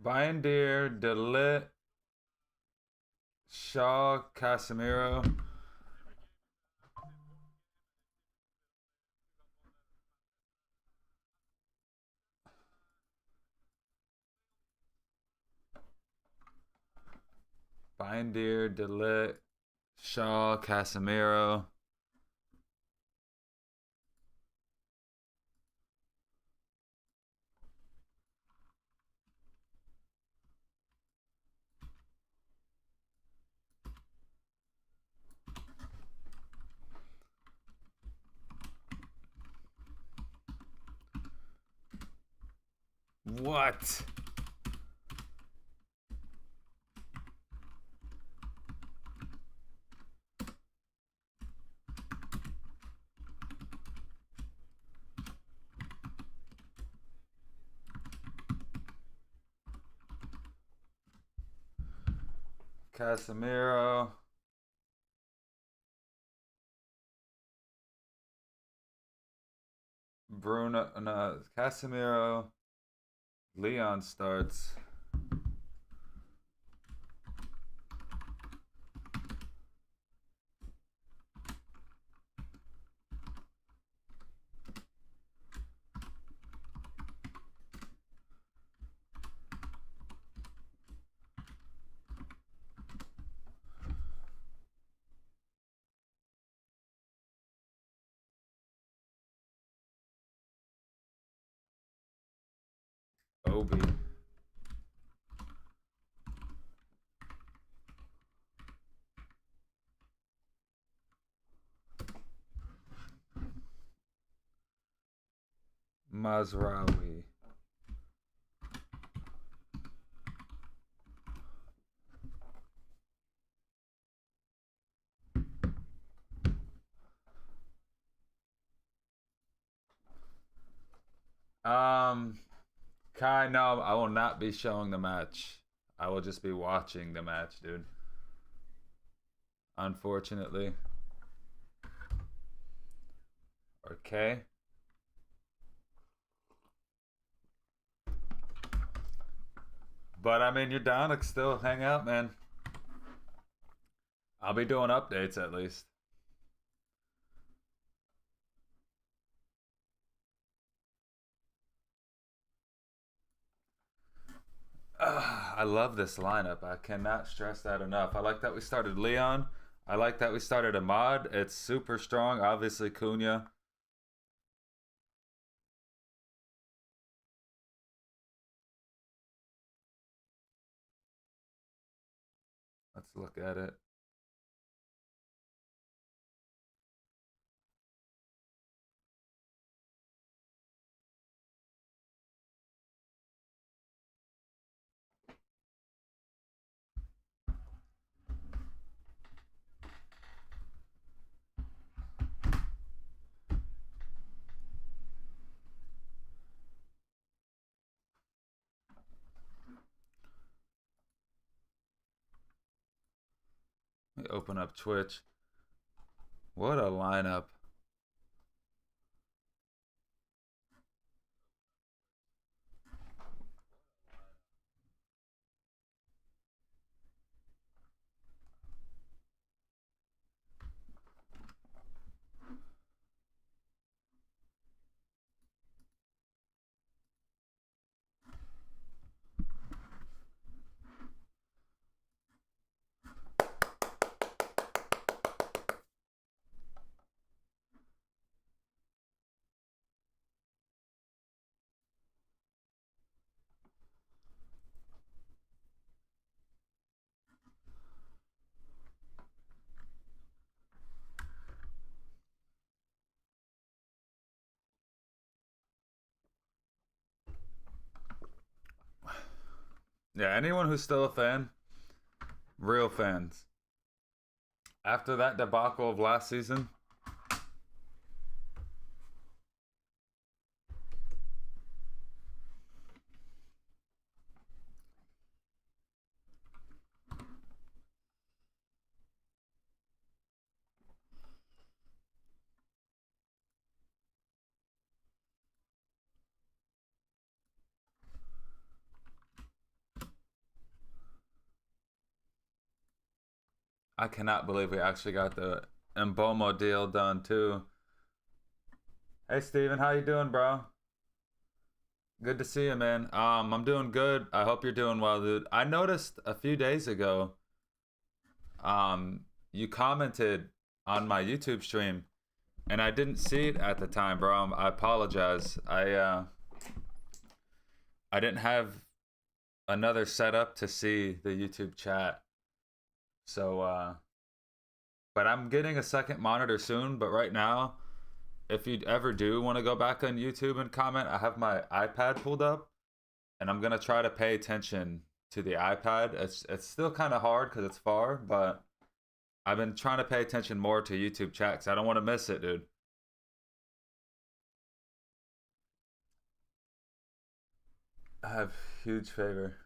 Binder, Delit, Shaw, Casemiro. Binder, Delit, Shaw, Casemiro. What? Casemiro. Bruno, no, Casemiro. Leon starts. Obi. Mazraoui. Um, Kai, no, I will not be showing the match. I will just be watching the match, dude. Unfortunately. Okay. But I mean, you're down to still hang out, man. I'll be doing updates at least. I love this lineup. I cannot stress that enough. I like that we started Leon. I like that we started Ahmad. It's super strong. Obviously, Cunha. Let's look at it. Let me open up Twitch. What a lineup. Yeah, anyone who's still a fan, real fans. After that debacle of last season, I cannot believe we actually got the Mbomo deal done too. Hey Steven, how you doing, bro? Good to see you, man. I'm doing good. I hope you're doing well, dude. I noticed a few days ago, you commented on my YouTube stream, and I didn't see it at the time, bro. I apologize. I didn't have another setup to see the YouTube chat, so but I'm getting a second monitor soon. But right now, if you ever do want to go back on YouTube and comment, I have my iPad pulled up, and I'm gonna try to pay attention to the iPad. It's still kind of hard because it's far, but I've been trying to pay attention more to YouTube chat 'cause I don't want to miss it, dude. I have huge favor.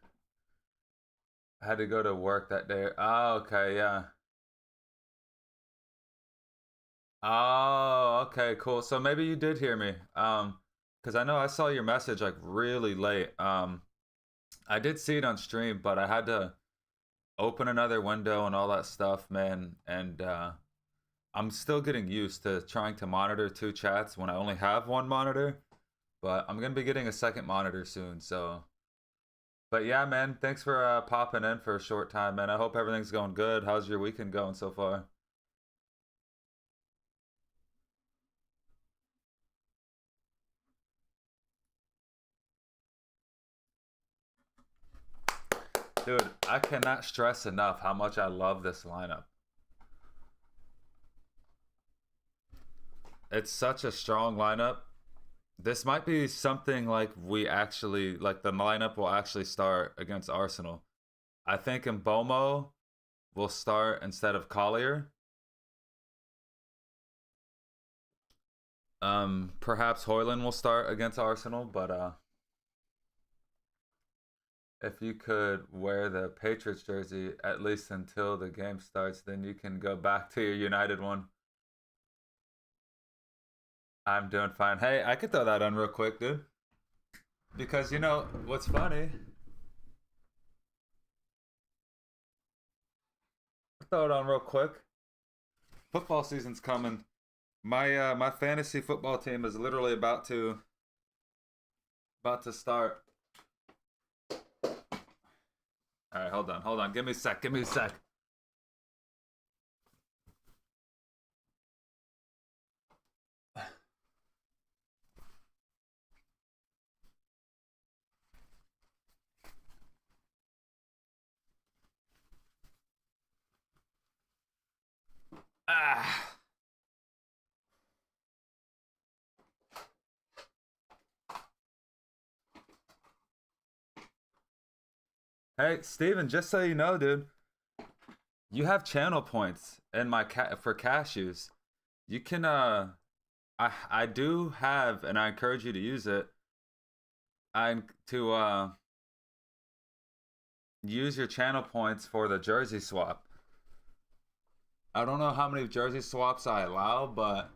I had to go to work that day. Oh, okay, yeah. Oh, okay, cool. So maybe you did hear me. Because I know I saw your message like really late. I did see it on stream, but I had to open another window and all that stuff, man. And I'm still getting used to trying to monitor two chats when I only have one monitor. But I'm gonna be getting a second monitor soon, so. But yeah, man, thanks for popping in for a short time, man. I hope everything's going good. How's your weekend going so far? Dude, I cannot stress enough how much I love this lineup. It's such a strong lineup. This might be something like we actually like the lineup will actually start against Arsenal. I think Mbomo will start instead of Collier. Perhaps Hoyland will start against Arsenal, but if you could wear the Patriots jersey at least until the game starts, then you can go back to your United one. I'm doing fine. Hey, I could throw that on real quick, dude. Because you know what's funny? Throw it on real quick. Football season's coming. My fantasy football team is literally about to start. All right, hold on. Give me a sec. Give me a sec. Ah. Hey, Steven, just so you know, dude, you have channel points in my for cashews. You can I do have and I encourage you to use it. I to use your channel points for the jersey swap. I don't know how many jersey swaps I allow, but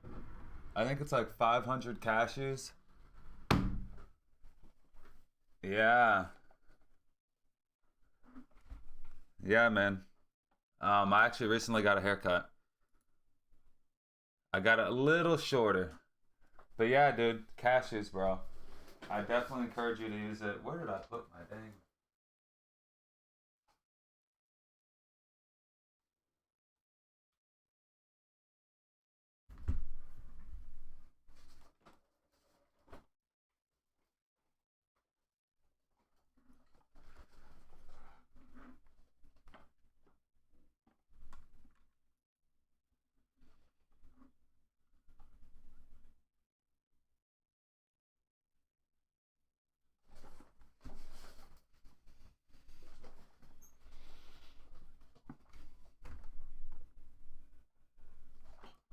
I think it's like 500 cashews. Yeah. Yeah, man. I actually recently got a haircut. I got it a little shorter. But yeah, dude, cashews, bro. I definitely encourage you to use it. Where did I put my dang?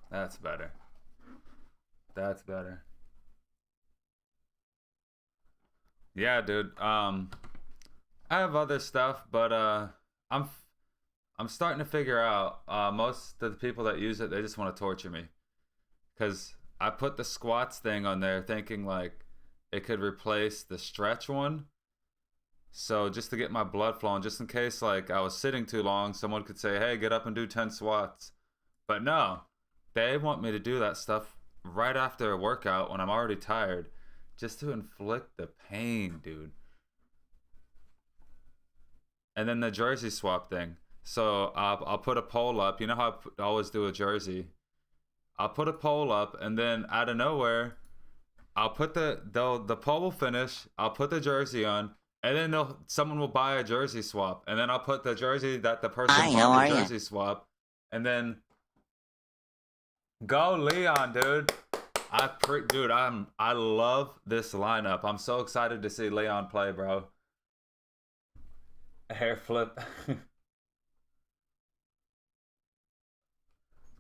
That's better. That's better. Yeah, dude. I have other stuff, but I'm I'm starting to figure out most of the people that use it, they just want to torture me because I put the squats thing on there thinking like it could replace the stretch one. So just to get my blood flowing, just in case like I was sitting too long, someone could say, "Hey, get up and do 10 squats." But no, they want me to do that stuff right after a workout when I'm already tired, just to inflict the pain, dude. And then the jersey swap thing. So I'll put a poll up. You know how I always do a jersey. I'll put a poll up, and then out of nowhere, I'll put the poll will finish. I'll put the jersey on, and then someone will buy a jersey swap, and then I'll put the jersey that the person Hi, how bought are the you? jersey swap, and then go Leon, dude. Dude, I love this lineup. I'm so excited to see Leon play, bro. Hair flip.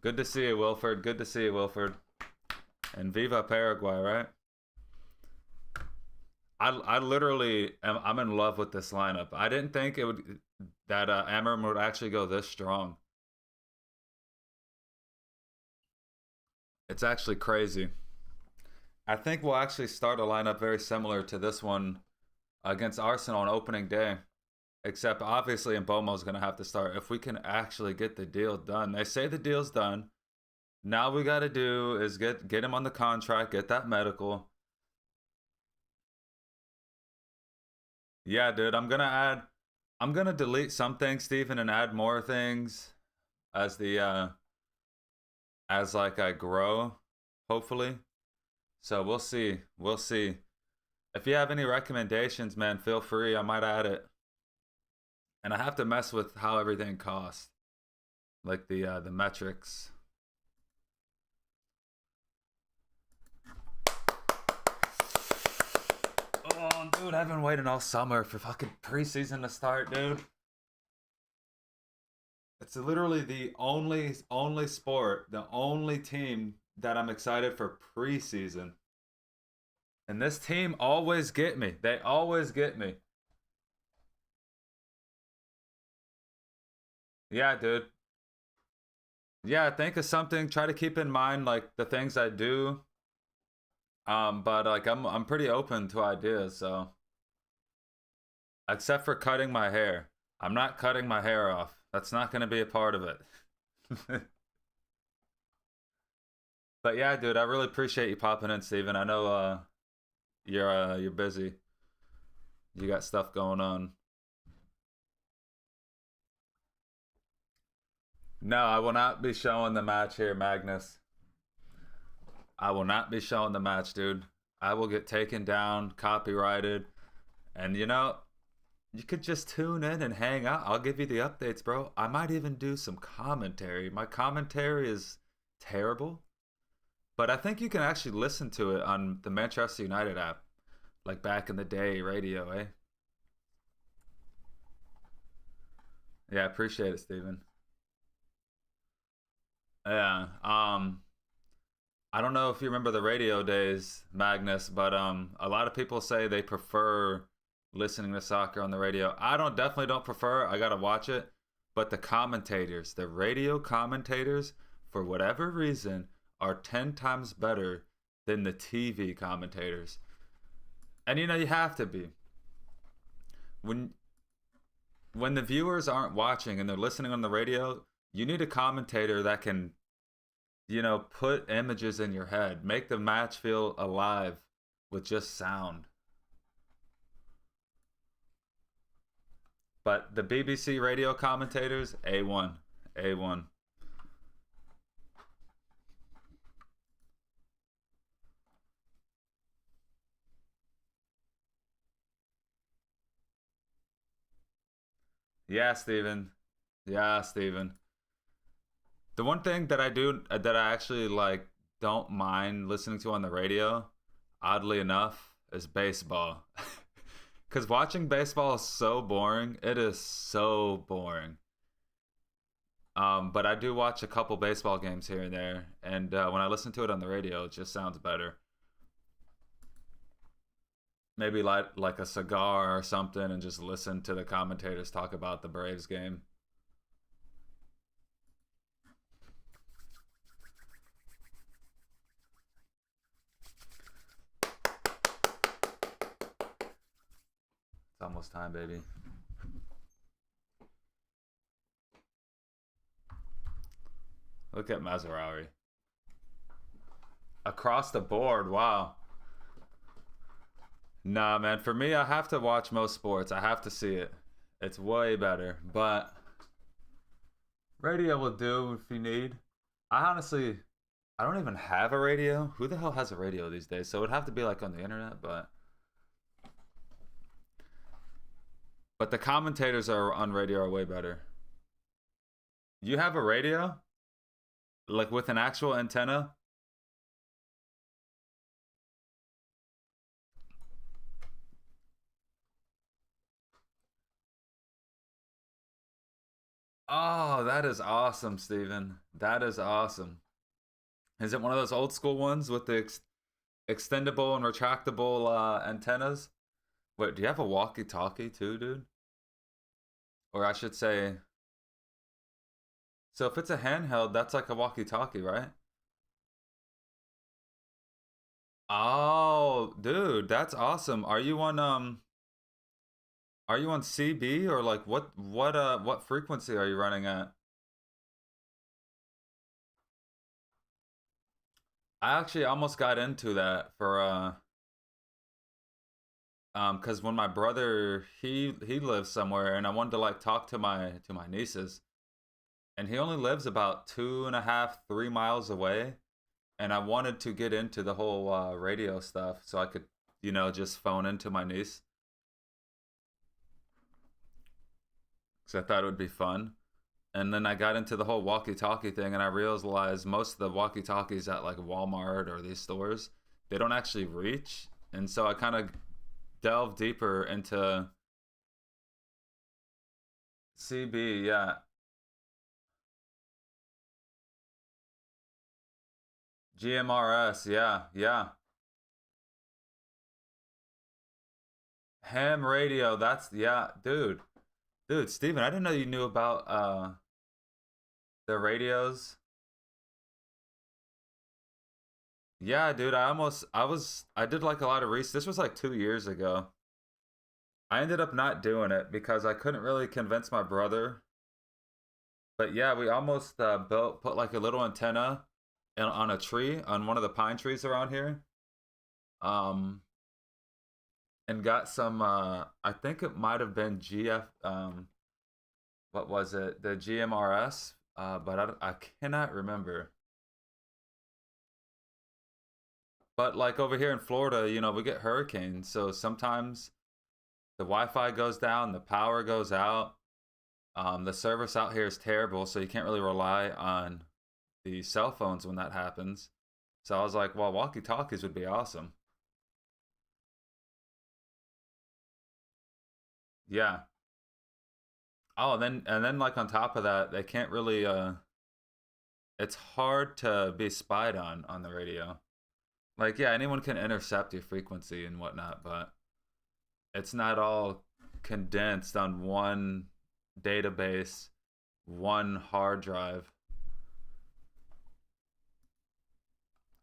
Good to see you, Wilford. Good to see you, Wilford. And Viva Paraguay, right? I literally I'm in love with this lineup. I didn't think it would that Amarim would actually go this strong. It's actually crazy. I think we'll actually start a lineup very similar to this one against Arsenal on opening day. Except obviously Mbomo's gonna have to start if we can actually get the deal done. They say the deal's done. Now we gotta do is get him on the contract, get that medical. Yeah, dude, I'm gonna delete some things, Steven, and add more things as the as like I grow, hopefully. So we'll see. We'll see. If you have any recommendations, man, feel free. I might add it. And I have to mess with how everything costs, like the metrics. Oh, dude, I've been waiting all summer for fucking preseason to start, dude. It's literally the only sport, the only team that I'm excited for preseason. And this team always get me. They always get me. Yeah, dude. Yeah, think of something. Try to keep in mind like the things I do. But like I'm pretty open to ideas, so except for cutting my hair. I'm not cutting my hair off. That's not gonna be a part of it. But yeah, dude, I really appreciate you popping in, Steven. I know you're busy. You got stuff going on. No, I will not be showing the match here, Magnus. I will not be showing the match, dude. I will get taken down, copyrighted, and you could just tune in and hang out. I'll give you the updates, bro. I might even do some commentary. My commentary is terrible, but I think you can actually listen to it on the Manchester United app, like back in the day, radio, eh? Yeah, I appreciate it, Steven. Yeah. I don't know if you remember the radio days, Magnus, but a lot of people say they prefer listening to soccer on the radio. I definitely don't prefer. I gotta watch it, but the commentators, the radio commentators, for whatever reason, are 10 times better than the TV commentators. And you have to be when the viewers aren't watching and they're listening on the radio. You need a commentator that can put images in your head, make the match feel alive with just sound. But the BBC radio commentators, A1. A1. Yeah, Steven. Yeah, Steven. The one thing that I do that I actually like don't mind listening to on the radio, oddly enough, is baseball. Cuz watching baseball is so boring. It is so boring. But I do watch a couple baseball games here and there, and when I listen to it on the radio, it just sounds better. Maybe like a cigar or something, and just listen to the commentators talk about the Braves game. It's almost almost time, baby. Look at Mazarawi. Across the board, wow. Nah, man, for me, I have to watch most sports. I have to see it. It's way better. But radio will do if you need. I honestly, I don't even have a radio. Who the hell has a radio these days? So it would have to be like on the internet, but the commentators are on radio are way better. You have a radio? Like with an actual antenna? Oh, that is awesome, Steven. That is awesome. Is it one of those old school ones with the extendable and retractable antennas? Wait, do you have a walkie-talkie too, dude? Or I should say, so if it's a handheld, that's like a walkie-talkie, right? Oh, dude, that's awesome. Are you on CB or like what frequency are you running at? I actually almost got into that for because when my brother he lives somewhere and I wanted to like talk to my nieces and he only lives about 2.5 3 miles away and I wanted to get into the whole radio stuff so I could just phone into my niece because I thought it would be fun. And then I got into the whole walkie-talkie thing, and I realized most of the walkie-talkies at like Walmart or these stores, they don't actually reach. And so I kind of delved deeper into CB. Yeah, GMRS. Yeah, yeah. Ham radio. That's yeah, dude. Steven, I didn't know you knew about the radios. Yeah, dude. I did like a lot of research. This was like 2 years ago. I ended up not doing it because I couldn't really convince my brother. But yeah, we almost put like a little antenna on a tree, on one of the pine trees around here. Um, and got some, I think it might have been GF, what was it? The GMRS, but I cannot remember. But like over here in Florida, we get hurricanes. So sometimes the Wi-Fi goes down, the power goes out. The service out here is terrible, so you can't really rely on the cell phones when that happens. So I was like, well, walkie-talkies would be awesome. Yeah. Oh, and then like on top of that, they can't really it's hard to be spied on the radio. Like yeah, anyone can intercept your frequency and whatnot, but it's not all condensed on one database, one hard drive.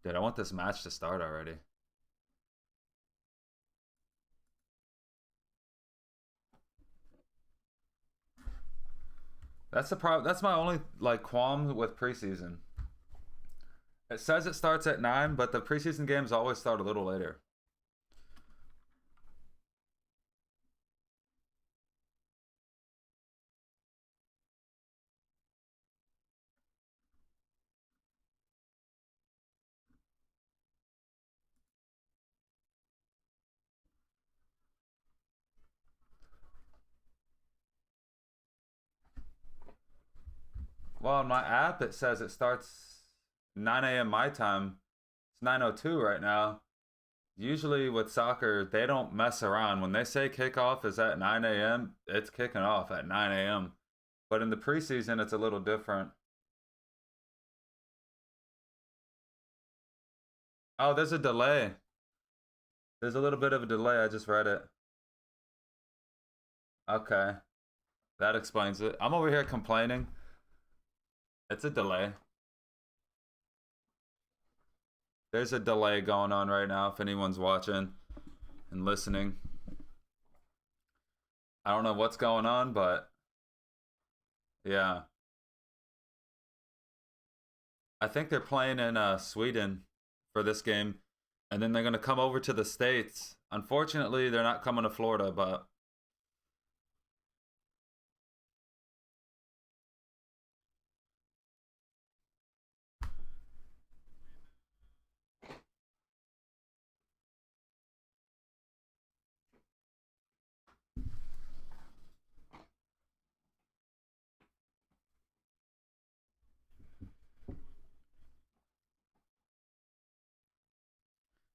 Dude, I want this match to start already. That's the problem. That's my only like qualm with preseason. It says it starts at 9, but the preseason games always start a little later. Well, on my app it says it starts 9 a.m. my time. It's 9:02 right now. Usually with soccer, they don't mess around. When they say kickoff is at 9 a.m., it's kicking off at 9 a.m. But in the preseason, it's a little different. Oh, there's a delay. There's a little bit of a delay. I just read it. Okay, that explains it. I'm over here complaining. It's a delay. There's a delay going on right now if anyone's watching and listening. I don't know what's going on, but yeah. I think they're playing in Sweden for this game, and then they're gonna come over to the States. Unfortunately, they're not coming to Florida, but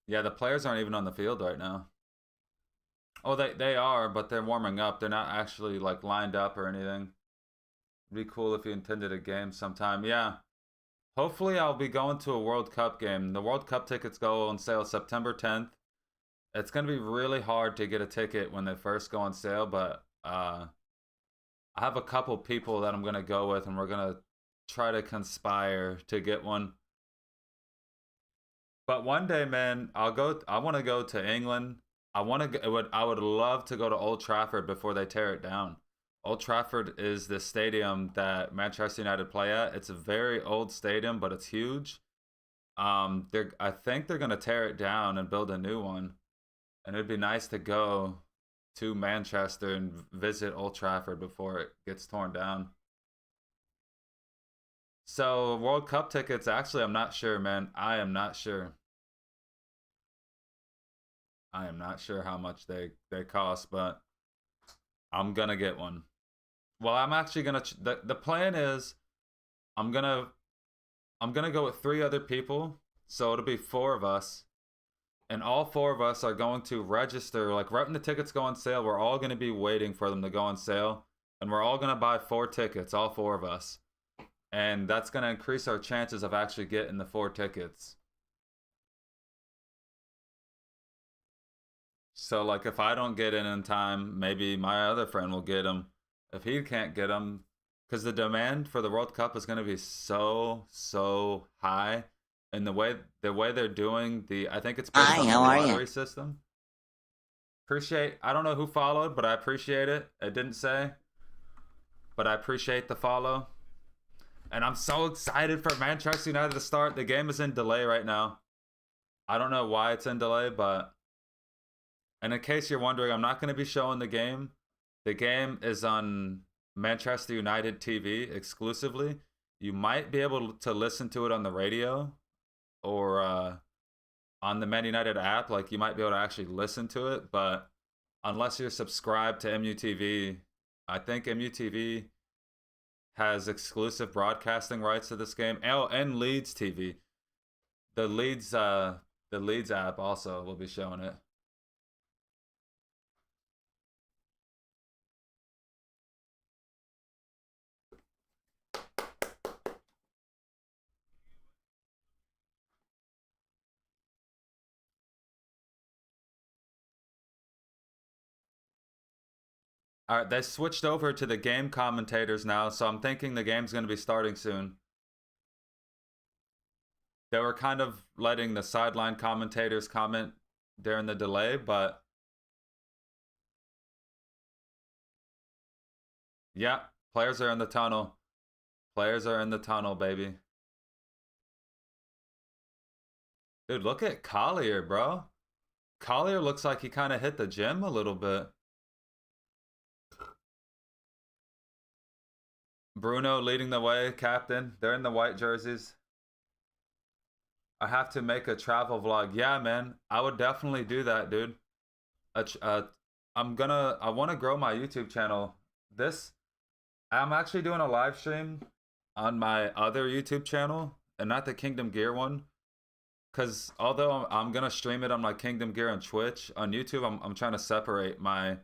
yeah, the players aren't even on the field right now. Oh, they are, but they're warming up. They're not actually like lined up or anything. It'd be cool if you intended a game sometime. Yeah. Hopefully, I'll be going to a World Cup game. The World Cup tickets go on sale September 10th. It's gonna be really hard to get a ticket when they first go on sale, but I have a couple people that I'm gonna go with, and we're gonna try to conspire to get one. But one day, man, I'll go. I want to go to England. I want to. I would love to go to Old Trafford before they tear it down. Old Trafford is the stadium that Manchester United play at. It's a very old stadium, but it's huge. I think they're gonna tear it down and build a new one, and it'd be nice to go to Manchester and visit Old Trafford before it gets torn down. So World Cup tickets, actually, I'm not sure, man. I am not sure. I am not sure how much they cost, but I'm gonna get one. Well, I'm actually gonna. The plan is I'm gonna I'm gonna go with three other people, so it'll be four of us, and all four of us are going to register. Like right when the tickets go on sale, we're all gonna be waiting for them to go on sale, and we're all gonna buy four tickets, all four of us, and that's gonna increase our chances of actually getting the four tickets. So like if I don't get in time, maybe my other friend will get them. If he can't get them, because the demand for the World Cup is going to be so high, and the way they're doing I think it's based Hi, on the how are you? lottery system. Appreciate. I don't know who followed, but I appreciate it. It didn't say, but I appreciate the follow. And I'm so excited for Manchester United to start. The game is in delay right now. I don't know why it's in delay, but and in case you're wondering, I'm not going to be showing the game. The game is on Manchester United TV exclusively. You might be able to listen to it on the radio or on the Man United app. Like you might be able to actually listen to it, but unless you're subscribed to MUTV, I think MUTV has exclusive broadcasting rights to this game. Oh, and Leeds TV. The Leeds the Leeds app also will be showing it. All right, they switched over to the game commentators now, so I'm thinking the game's going to be starting soon. They were kind of letting the sideline commentators comment during the delay, but yeah, players are in the tunnel. Players are in the tunnel, baby. Dude, look at Collier, bro. Collier looks like he kind of hit the gym a little bit. Bruno leading the way, captain. They're in the white jerseys. I have to make a travel vlog. Yeah, man. I would definitely do that, dude. Uh, uh, I want to grow my YouTube channel. This, I'm actually doing a live stream on my other YouTube channel and not the Kingdom Gear one. Because although I'm going to stream it on my Kingdom Gear on Twitch, on YouTube, I'm trying to separate my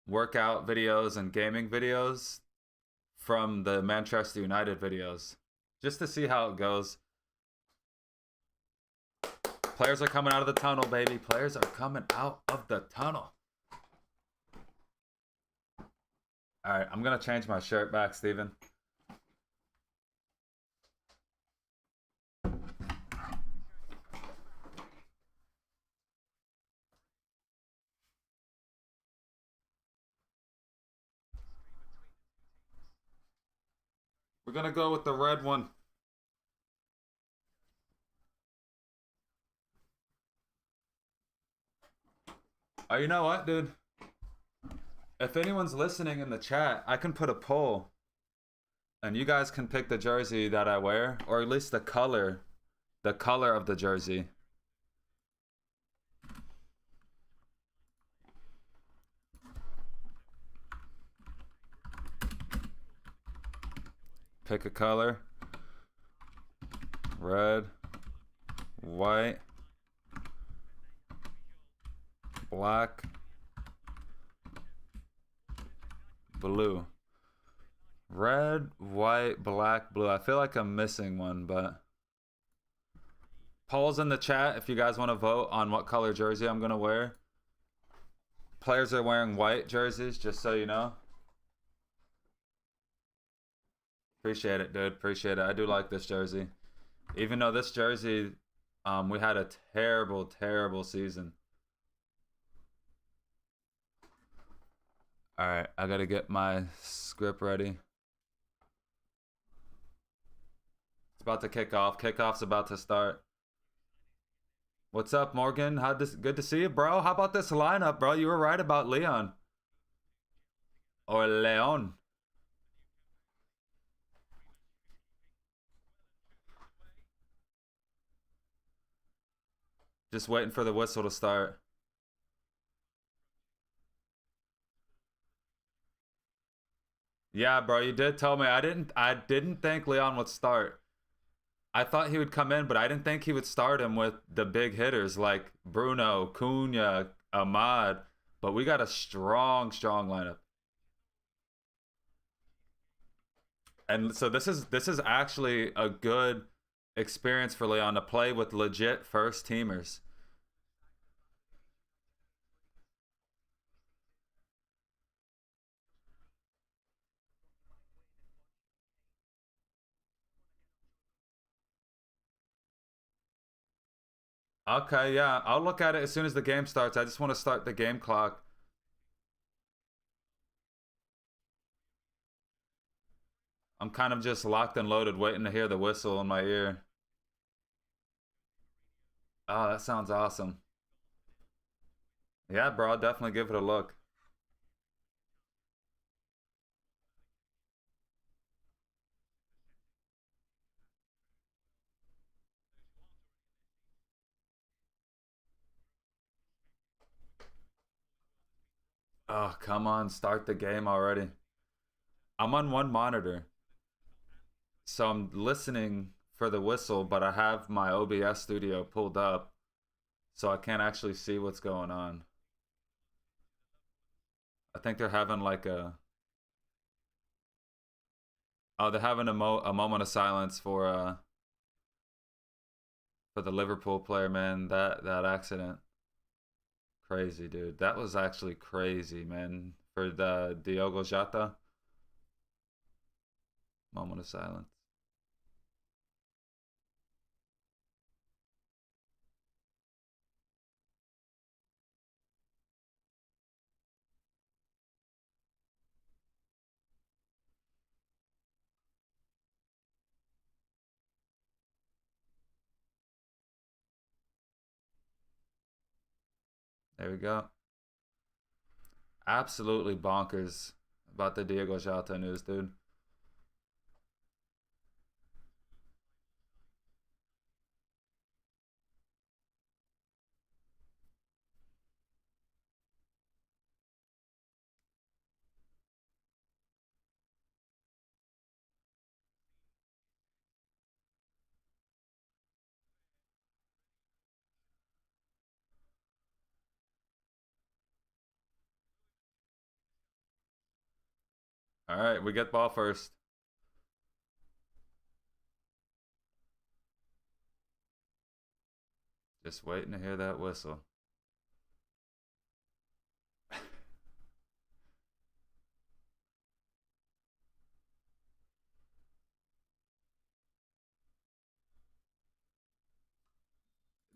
workout videos and gaming videos from the Manchester United videos just to see how it goes. Players are coming out of the tunnel, baby. Players are coming out of the tunnel. All right, I'm going to change my shirt back, Steven. gonna go with the red one. Oh, you know what, dude? If anyone's listening in the chat, I can put a poll, and you guys can pick the jersey that I wear, or at least the color of the jersey. Pick a color. Red, white, black, blue. Red, white, black, blue. I feel like I'm missing one, but polls in the chat if you guys want to vote on what color jersey I'm gonna wear. Players are wearing white jerseys, just so you know. Appreciate it, dude. Appreciate it. I do like this jersey. Even though this jersey, we had a terrible, terrible season. All right, I gotta get my script ready. It's about to kick off. Kickoff's about to start. What's up, Morgan? Good to see you, bro. How about this lineup, bro? You were right about Leon. Or Leon. Just waiting for the whistle to start. Yeah, bro, you did tell me. I didn't think Leon would start. I thought he would come in, but I didn't think he would start him with the big hitters like Bruno, Cunha, Ahmad. But we got a strong, strong lineup. And so this is actually a good experience for Leon to play with legit first teamers. Okay, yeah, I'll look at it as soon as the game starts. I just want to start the game clock. I'm kind of just locked and loaded, waiting to hear the whistle in my ear. Oh, that sounds awesome. Yeah, bro, I'll definitely give it a look. Oh, come on, start the game already. I'm on one monitor, so I'm listening for the whistle, but I have my OBS studio pulled up, so I can't actually see what's going on. I think they're having like a... Oh, they're having a moment of silence for the Liverpool player, man. That accident. Crazy, dude. That was actually crazy, man. For the Diogo Jota. Moment of silence. There we go. Absolutely bonkers about the Diogo Jota news, dude. All right, we get ball first. Just waiting to hear that whistle.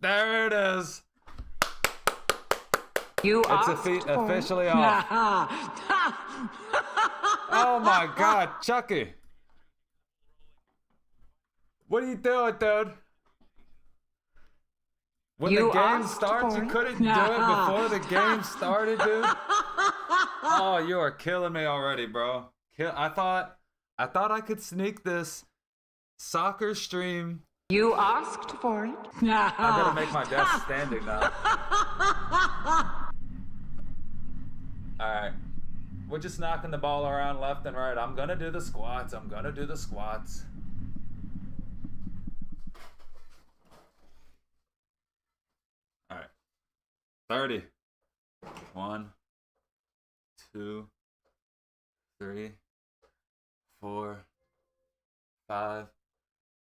There it is. It's officially off. Oh my God, Chucky. What are you doing, dude? When You the game asked starts, for you it. couldn't do it before the game started, dude. Oh, you are killing me already, bro. I thought I could sneak this soccer stream. You asked for it. I gotta make my desk standing now. Alright. We're just knocking the ball around left and right. I'm gonna do the squats. Alright. 30. 1, 2, 3, 4, 5,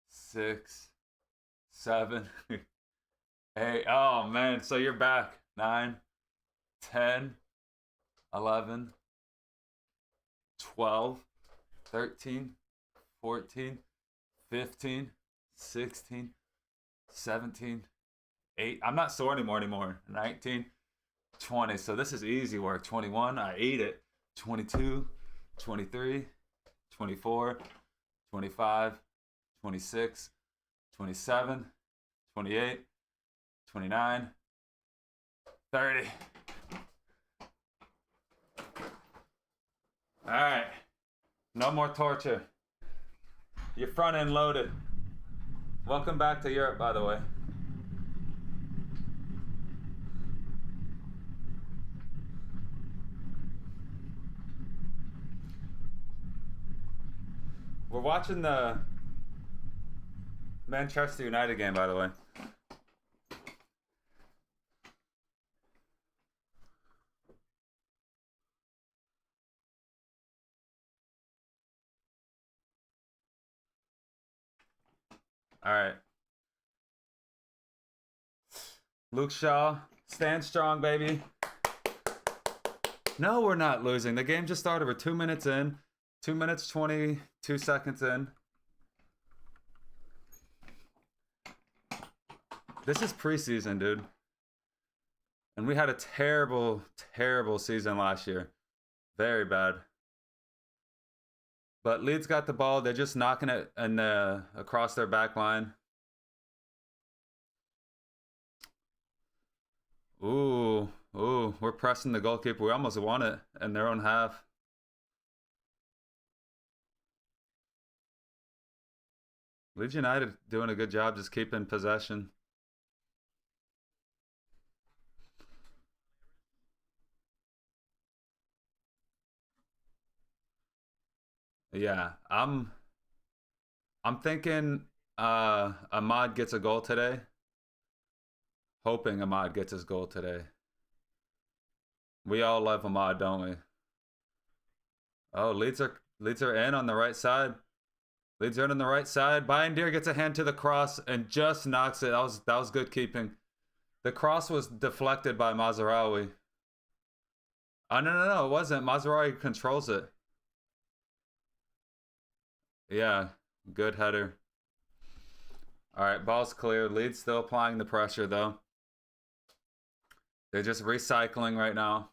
6, 7, 8. Oh man, so you're back. 9, 10, 11, 12, 13, 14, 15, 16, 17, 8. I'm not sore anymore. 19, 20. So this is easy work. 21, I ate it. 22, 23, 24, 25, 26, 27, 28, 29, 30. All right. No more torture. Your front end loaded. Welcome back to Europe, by the way. We're watching the Manchester United game, by the way. All right. Luke Shaw, stand strong, baby. No, we're not losing. The game just started. We're 2 minutes in. 2 minutes, 22 seconds in. This is preseason, dude. And we had a terrible, terrible season last year. Very bad. But Leeds got the ball. They're just knocking it across their back line. Ooh, we're pressing the goalkeeper. We almost won it in their own half. Leeds United doing a good job just keeping possession. Yeah, I'm thinking Ahmad gets a goal today. Hoping Ahmad gets his goal today. We all love Ahmad, don't we? Oh, Leeds are in on the right side. Leeds are in on the right side. Bayindir gets a hand to the cross and just knocks it. That was good keeping. The cross was deflected by Mazraoui. Oh no, it wasn't. Mazraoui controls it. Yeah, good header. All right, ball's clear. Leeds still applying the pressure though. They're just recycling right now.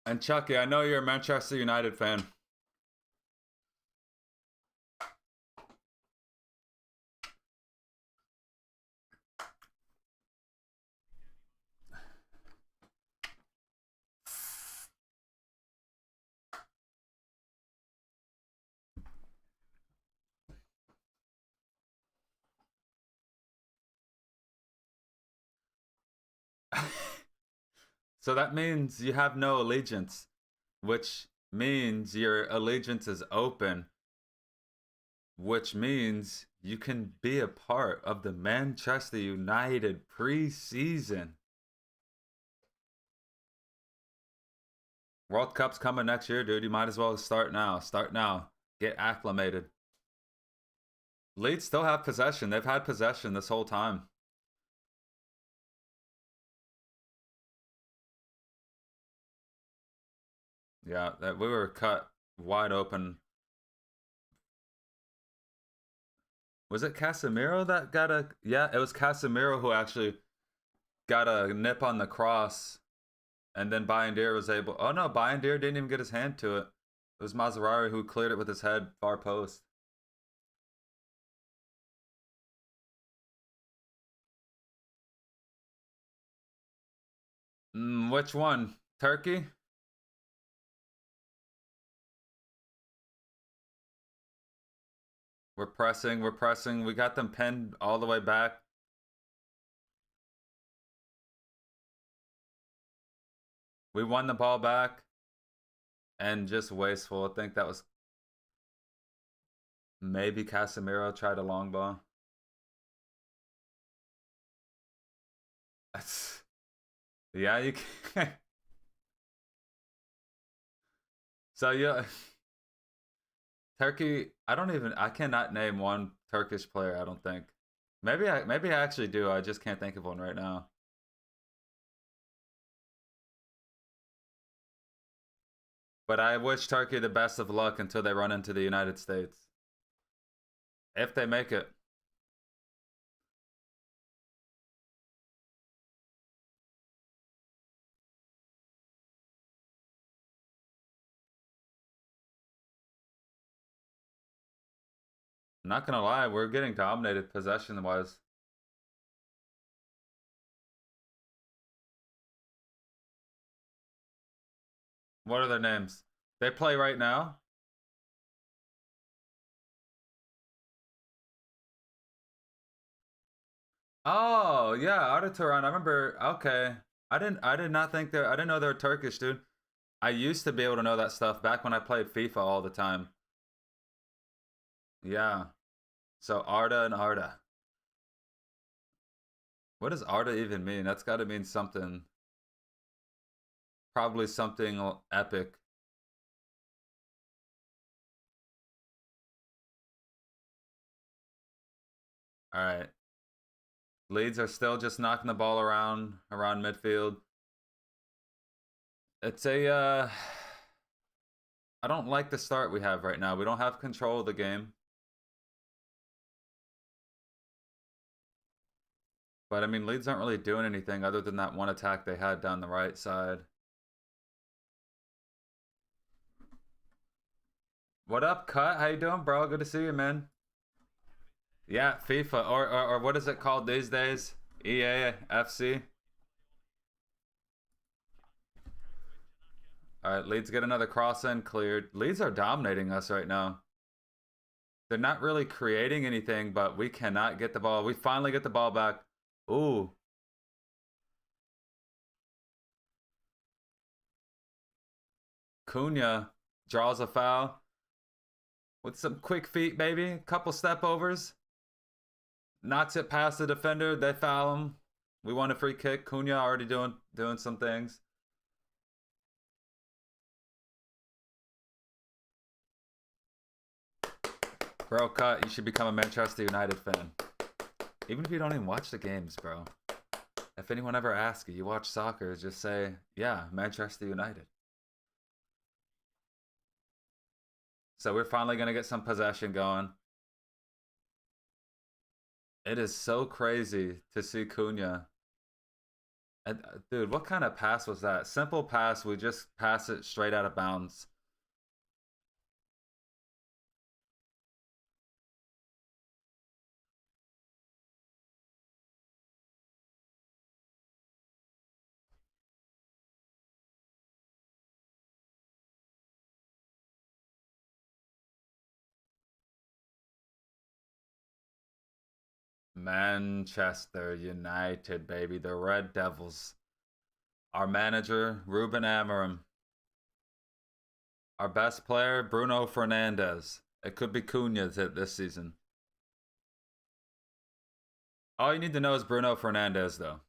And Chucky, I know you're a Manchester United fan. So that means you have no allegiance, which means your allegiance is open, which means you can be a part of the Manchester United preseason. World Cup's coming next year, dude. You might as well start now. Start now. Get acclimated. Leeds still have possession. They've had possession this whole time. Yeah, we were cut wide open. Was it Casemiro that got a... Yeah, it was Casemiro who actually got a nip on the cross. And then Bayindir was able. Oh no, Bayindir didn't even get his hand to it. It was Maserati who cleared it with his head far post. Which one? Turkey? We're pressing, we're pressing. We got them pinned all the way back. We won the ball back. And just wasteful. I think that was maybe Casemiro tried a long ball. That's, yeah, you can. So yeah, Turkey. I cannot name one Turkish player. I don't think. Maybe I actually do. I just can't think of one right now. But I wish Turkey the best of luck until they run into the United States. If they make it. I'm not gonna lie, we're getting dominated possession-wise. What are their names? They play right now? Oh, yeah, Arda Turan. I remember. Okay. I did not think I didn't know they were Turkish, dude. I used to be able to know that stuff back when I played FIFA all the time. Yeah. So Arda and Arda. What does Arda even mean? That's got to mean something. Probably something epic. All right. Leeds are still just knocking the ball around midfield. It's a I don't like the start we have right now. We don't have control of the game. But I mean, Leeds aren't really doing anything other than that one attack they had down the right side. What up, Cut? How you doing, bro? Good to see you, man. Yeah, FIFA or what is it called these days? EA FC. All right, Leeds get another cross in cleared. Leeds are dominating us right now. They're not really creating anything, but we cannot get the ball. We finally get the ball back. Ooh. Cunha draws a foul with some quick feet, baby. Couple step overs. Knocks it past the defender. They foul him. We want a free kick. Cunha already doing some things. Bro, Cut, you should become a Manchester United fan. Even if you don't even watch the games, bro. If anyone ever asks you, you watch soccer, just say, yeah, Manchester United. So we're finally going to get some possession going. It is so crazy to see Cunha. Dude, what kind of pass was that? Simple pass, we just pass it straight out of bounds. Manchester United, baby. The Red Devils. Our manager, Ruben Amorim. Our best player, Bruno Fernandes. It could be Cunha this season. All you need to know is Bruno Fernandes, though.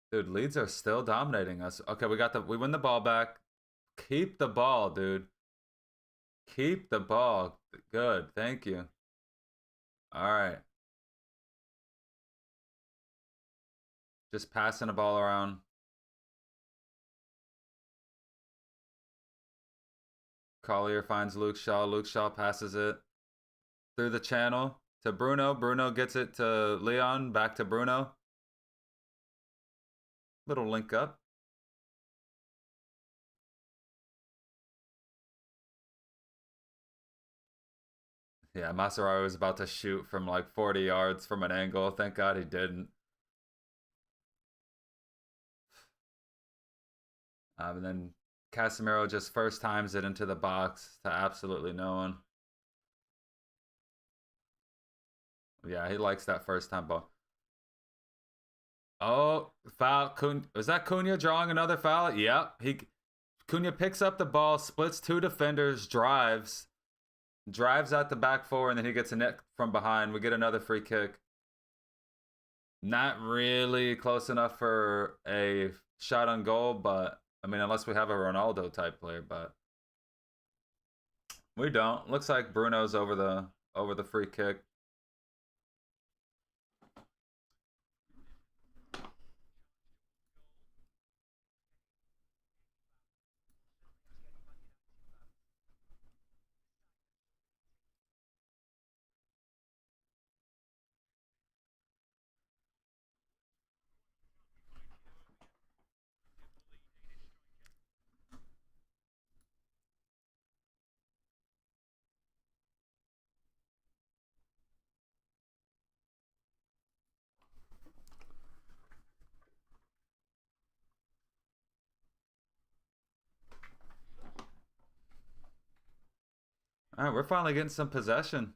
Dude, Leeds are still dominating us. Okay, we win the ball back. Keep the ball, dude. Keep the ball. Good, thank you. All right. Just passing the ball around. Collier finds Luke Shaw. Luke Shaw passes it through the channel to Bruno. Bruno gets it to Leon. Back to Bruno. Little link up. Yeah, Maserati was about to shoot from like 40 yards from an angle. Thank God he didn't. And then Casemiro just first times it into the box to absolutely no one. Yeah, he likes that first time ball. Oh, foul. Was that Cunha drawing another foul? Yep. Cunha picks up the ball, splits two defenders, drives out the back four, and then he gets a nick from behind. We get another free kick. Not really close enough for a shot on goal, but I mean, unless we have a Ronaldo type player, but we don't. Looks like Bruno's over the free kick. All right, we're finally getting some possession.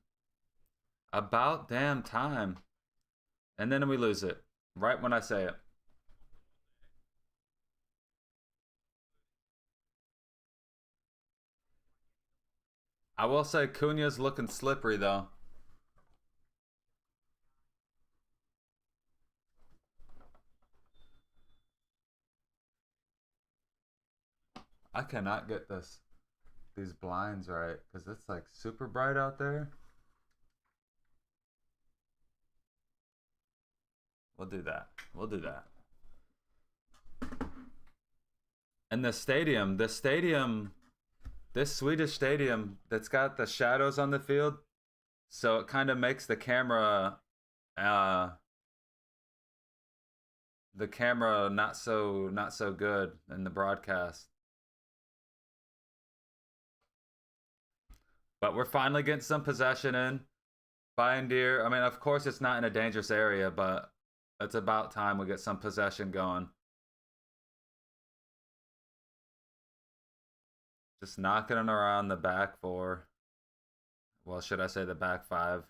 About damn time. And then we lose it. Right when I say it. I will say Cunha's looking slippery though. I cannot get these blinds right because it's like super bright out there. We'll do that. We'll do that. And this Swedish stadium that's got the shadows on the field, so it kind of makes uh the camera not so good in the broadcast. But we're finally getting some possession in. Deer. I mean, of course it's not in a dangerous area, but it's about time we get some possession going. Just knocking it around the back four. Well, should I say the back five?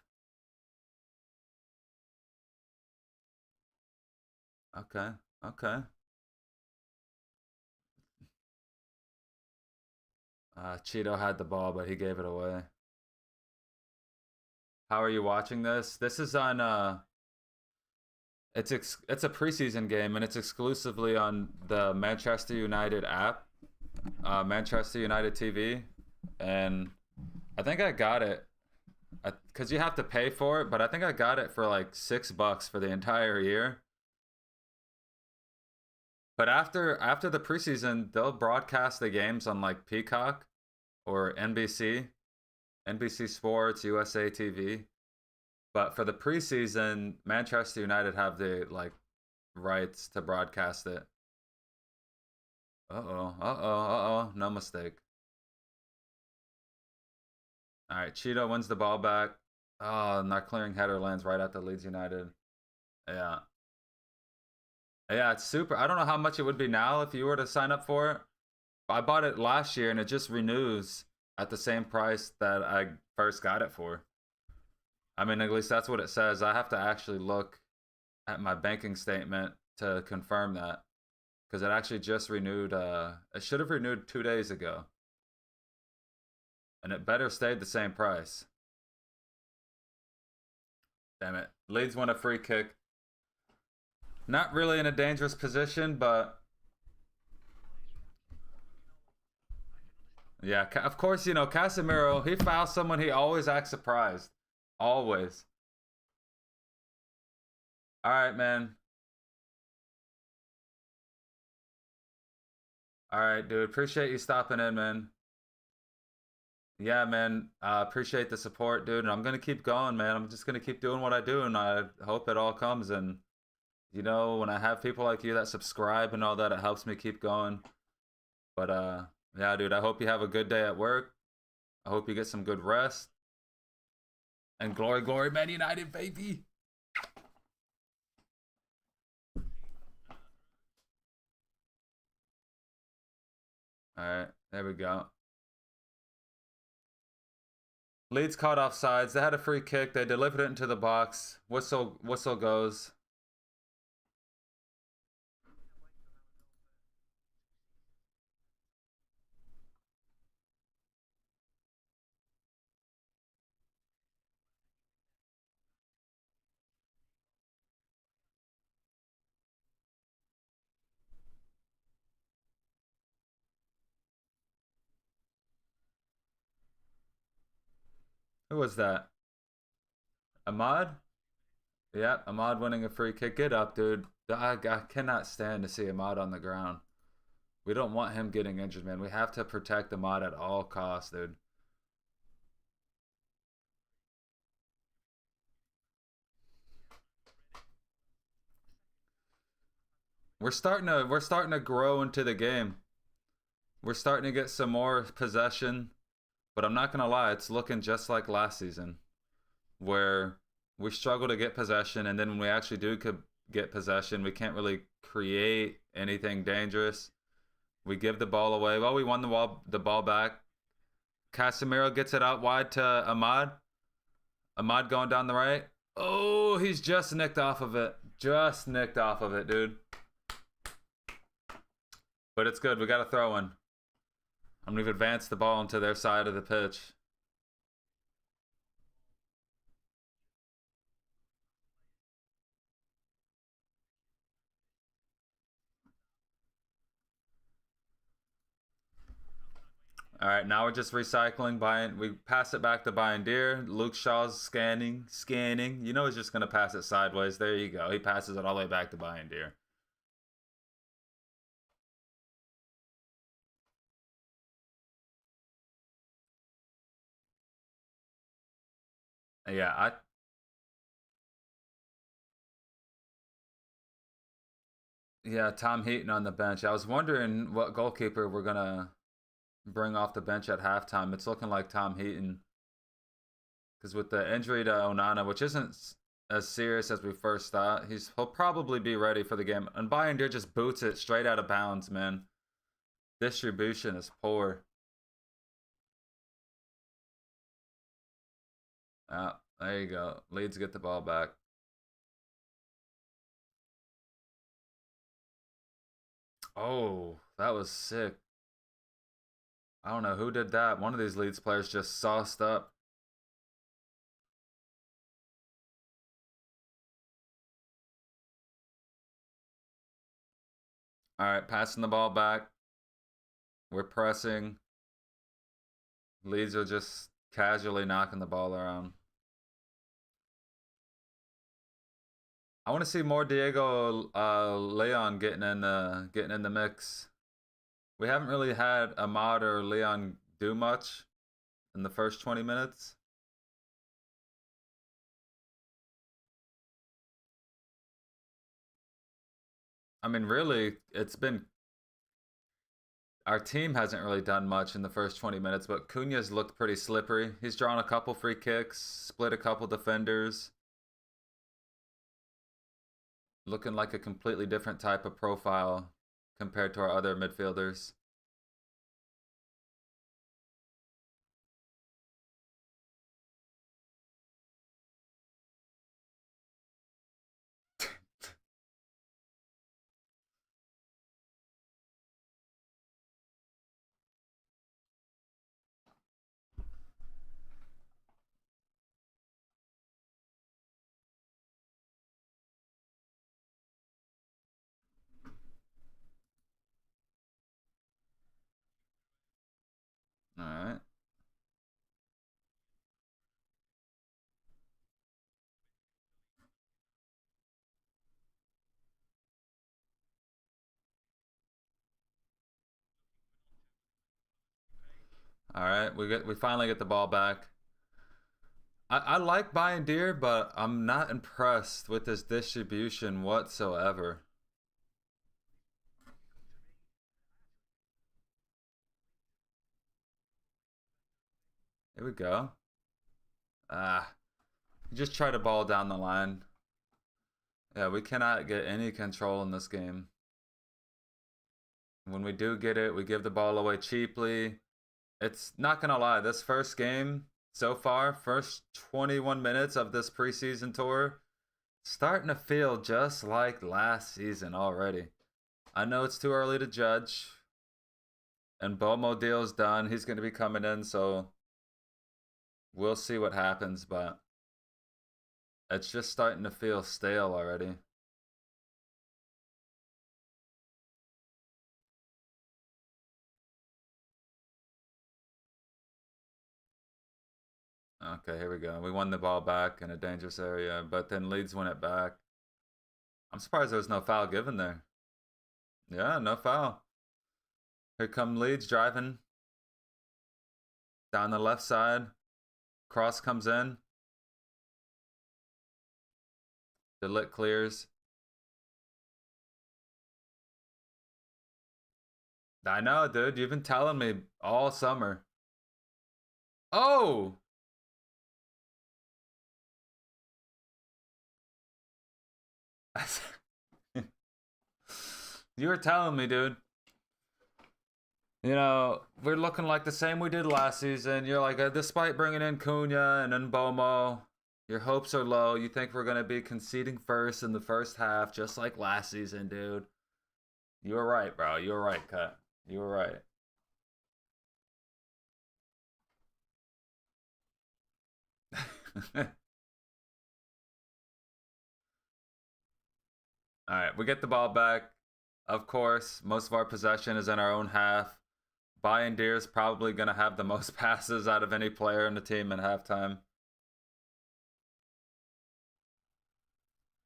Okay, okay. Cheeto had the ball, but he gave it away. How are you watching this? This is on it's a preseason game and it's exclusively on the Manchester United app, Manchester United TV, and I think I got it because you have to pay for it, but I think I got it for like $6 for the entire year. But after the preseason, they'll broadcast the games on like Peacock or NBC Sports, USA TV. But for the preseason, Manchester United have the like rights to broadcast it. No mistake. All right, Cheeto wins the ball back. Oh, not clearing header lands right at the Leeds United. Yeah. Yeah, it's super. I don't know how much it would be now if you were to sign up for it. I bought it last year and it just renews at the same price that I first got it for. I mean, at least that's what it says. I have to actually look at my banking statement to confirm that because it actually just renewed. It should have renewed 2 days ago, and it better stayed the same price. Damn it! Leeds won a free kick. Not really in a dangerous position, but yeah, of course, you know, Casemiro, he fouls someone, he always acts surprised. Always. All right, man. All right, dude. Appreciate you stopping in, man. Yeah, man. Appreciate the support, dude. And I'm gonna keep going, man. I'm just gonna keep doing what I do, and I hope it all comes. And when I have people like you that subscribe and all that, it helps me keep going. But yeah, dude. I hope you have a good day at work. I hope you get some good rest. And glory, glory, Man United, baby. All right, there we go. Leeds caught off sides. They had a free kick. They delivered it into the box. Whistle goes. Who was that? Ahmad? Yeah, Ahmad winning a free kick. Get up, dude. I cannot stand to see Ahmad on the ground. We don't want him getting injured, man. We have to protect Ahmad at all costs, dude. We're starting to grow into the game. We're starting to get some more possession, but I'm not gonna lie, it's looking just like last season, where we struggle to get possession, and then when we actually do get possession, we can't really create anything dangerous. We give the ball away. Well, we won the ball back. Casemiro gets it out wide to Ahmad. Ahmad going down the right. Oh, he's just nicked off of it. Just nicked off of it, dude. But it's good. We got a throw in. And we've advanced the ball into their side of the pitch. All right, now we're just recycling. We pass it back to Deer. Luke Shaw's scanning. He's just gonna pass it sideways. There you go. He passes it all the way back to Deer. Yeah, Tom Heaton on the bench. I was wondering what goalkeeper we're gonna bring off the bench at halftime. It's looking like Tom Heaton, because with the injury to Onana, which isn't as serious as we first thought, he'll probably be ready for the game. And Deer just boots it straight out of bounds, man. Distribution is poor. There you go. Leeds get the ball back. Oh, that was sick. I don't know who did that. One of these Leeds players just sauced up. All right, passing the ball back. We're pressing. Leeds are just casually knocking the ball around. I want to see more Diego Leon getting in the mix. We haven't really had Ahmad or Leon do much in the first 20 minutes. I mean, really, it's been our team hasn't really done much in the first 20 minutes, but Cunha's looked pretty slippery. He's drawn a couple free kicks, split a couple defenders, looking like a completely different type of profile compared to our other midfielders. All right. All right, we finally get the ball back. I like buying deer, but I'm not impressed with this distribution whatsoever. Here we go. Ah, just try to ball down the line. Yeah, we cannot get any control in this game. When we do get it, we give the ball away cheaply. It's not gonna lie, this first game so far, first 21 minutes of this preseason tour, starting to feel just like last season already. I know it's too early to judge, and Bomo deal's done. He's gonna be coming in, so we'll see what happens, but it's just starting to feel stale already. Okay, here we go. We won the ball back in a dangerous area, but then Leeds win it back. I'm surprised there was no foul given there. Yeah, no foul. Here come Leeds driving down the left side. Cross comes in. Delit clears. I know, dude. You've been telling me all summer. Oh! You were telling me, dude. You know, we're looking like the same we did last season. You're like, despite bringing in Cunha and Mbomo, your hopes are low. You think we're going to be conceding first in the first half, just like last season, dude. You were right, bro. You were right, Cut. You were right. All right, we get the ball back. Of course, most of our possession is in our own half. Bayern Deer is probably going to have the most passes out of any player in the team in halftime.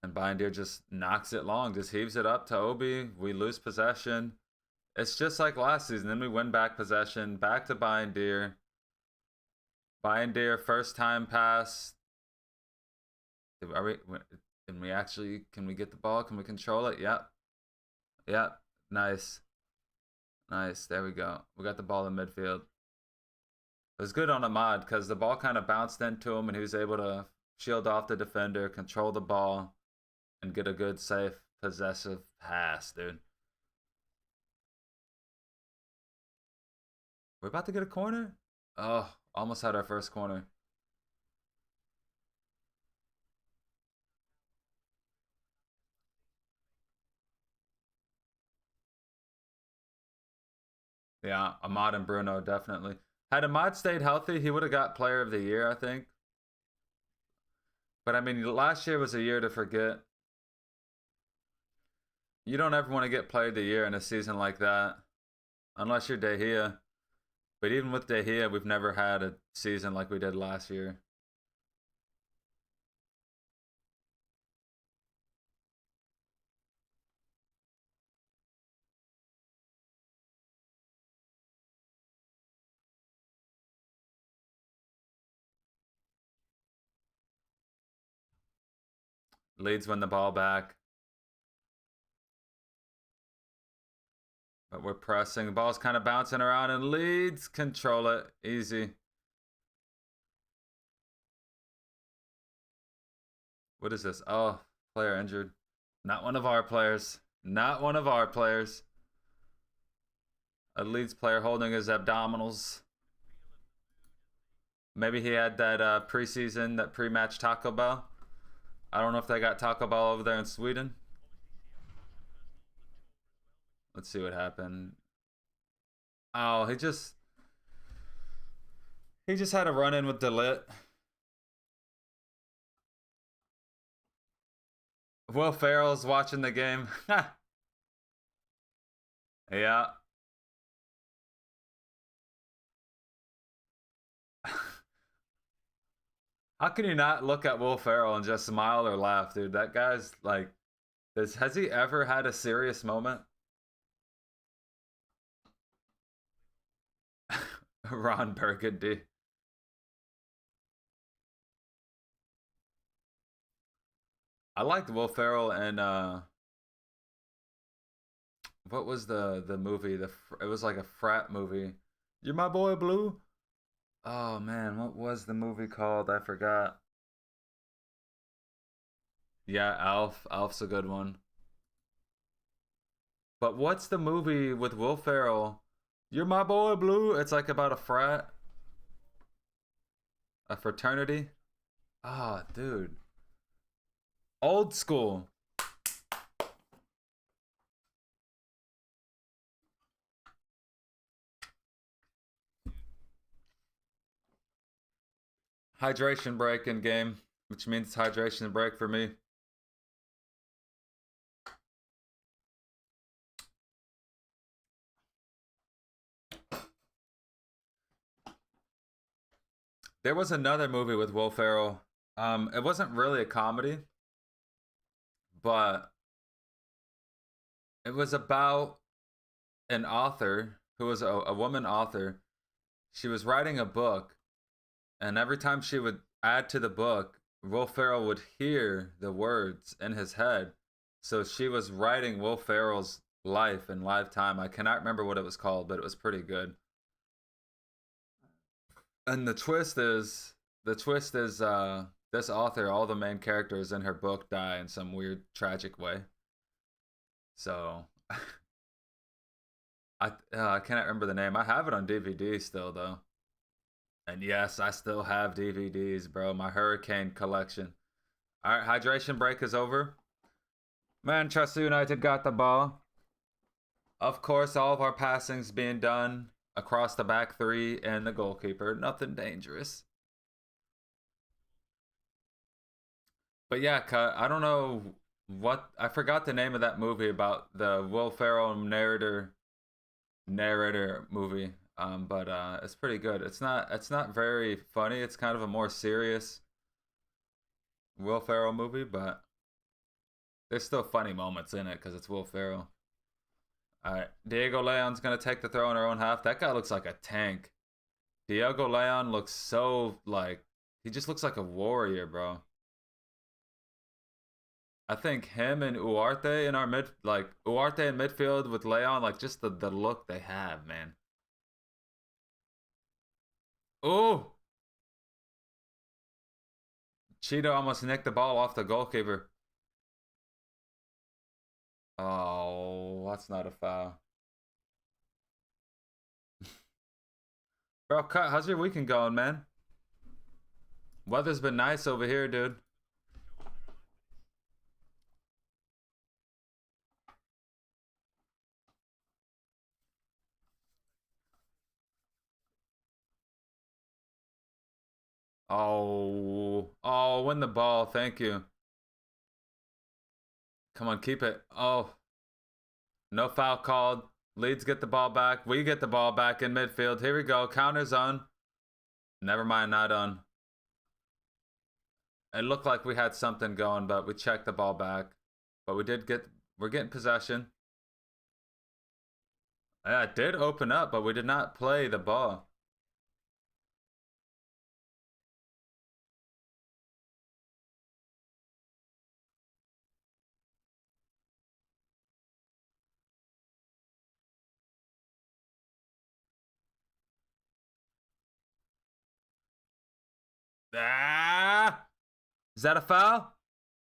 And Bayern Deer just knocks it long, just heaves it up to Obi. We lose possession. It's just like last season. Then we win back possession, back to Bayern Deer. Bayern Deer, first time pass. Are we, can we get the ball? Can we control it? Yep. Yep. Nice. Nice. There we go. We got the ball in midfield. It was good on Ahmad because the ball kind of bounced into him and he was able to shield off the defender, control the ball, and get a good, safe, possessive pass, dude. We're about to get a corner? Oh, almost had our first corner. Yeah, Ahmad and Bruno, definitely. Had Ahmad stayed healthy, he would have got player of the year, I think. But I mean, last year was a year to forget. You don't ever want to get player of the year in a season like that, unless you're De Gea. But even with De Gea, we've never had a season like we did last year. Leeds win the ball back. But we're pressing. The ball's kind of bouncing around and Leeds control it. Easy. What is this? Oh, player injured. Not one of our players. Not one of our players. A Leeds player holding his abdominals. Maybe he had that preseason, that pre-match Taco Bell. I don't know if they got Taco Bell over there in Sweden. Let's see what happened. Oh, he just had a run in with Delit. Will Ferrell's watching the game. Yeah. How can you not look at Will Ferrell and just smile or laugh, dude? That guy's like, has he ever had a serious moment? Ron Burgundy. I liked Will Ferrell and what was the movie? It was like a frat movie. You're my boy Blue. Oh man, what was the movie called? I forgot. Yeah, Alf. Alf's a good one. But what's the movie with Will Ferrell? You're my boy Blue. It's like about a frat, a fraternity. Ah, oh, dude. Old school. Hydration break in game, which means hydration break for me. There was another movie with Will Ferrell. It wasn't really a comedy, but it was about an author who was a woman author. She was writing a book, and every time she would add to the book, Will Ferrell would hear the words in his head. So she was writing Will Ferrell's life in live time. I cannot remember what it was called, but it was pretty good. And the twist is this author, all the main characters in her book die in some weird tragic way. So I cannot remember the name. I have it on DVD still though. And yes, I still have DVDs, bro. My Hurricane collection. All right, hydration break is over. Manchester United got the ball. Of course, all of our passings being done across the back three and the goalkeeper. Nothing dangerous. But yeah, I don't know what I forgot the name of that movie about the Will Ferrell narrator movie. But it's pretty good. It's not very funny. It's kind of a more serious Will Ferrell movie, but there's still funny moments in it because it's Will Ferrell. All right, Diego Leon's gonna take the throw in our own half. That guy looks like a tank. Diego Leon looks so like he just looks like a warrior, bro. I think him and Uarte in our Uarte in midfield with Leon, like just the look they have, man. Oh, Cheetah almost nicked the ball off the goalkeeper. Oh, that's not a foul. Bro, cut. How's your weekend going, man? Weather's been nice over here, dude. Oh, win the ball. Thank you. Come on, keep it. Oh, no foul called. Leeds get the ball back. We get the ball back in midfield. Here we go. Counter zone. Never mind, not on. It looked like we had something going, but we checked the ball back. But we're getting possession. Yeah, it did open up, but we did not play the ball. Ah! Is that a foul?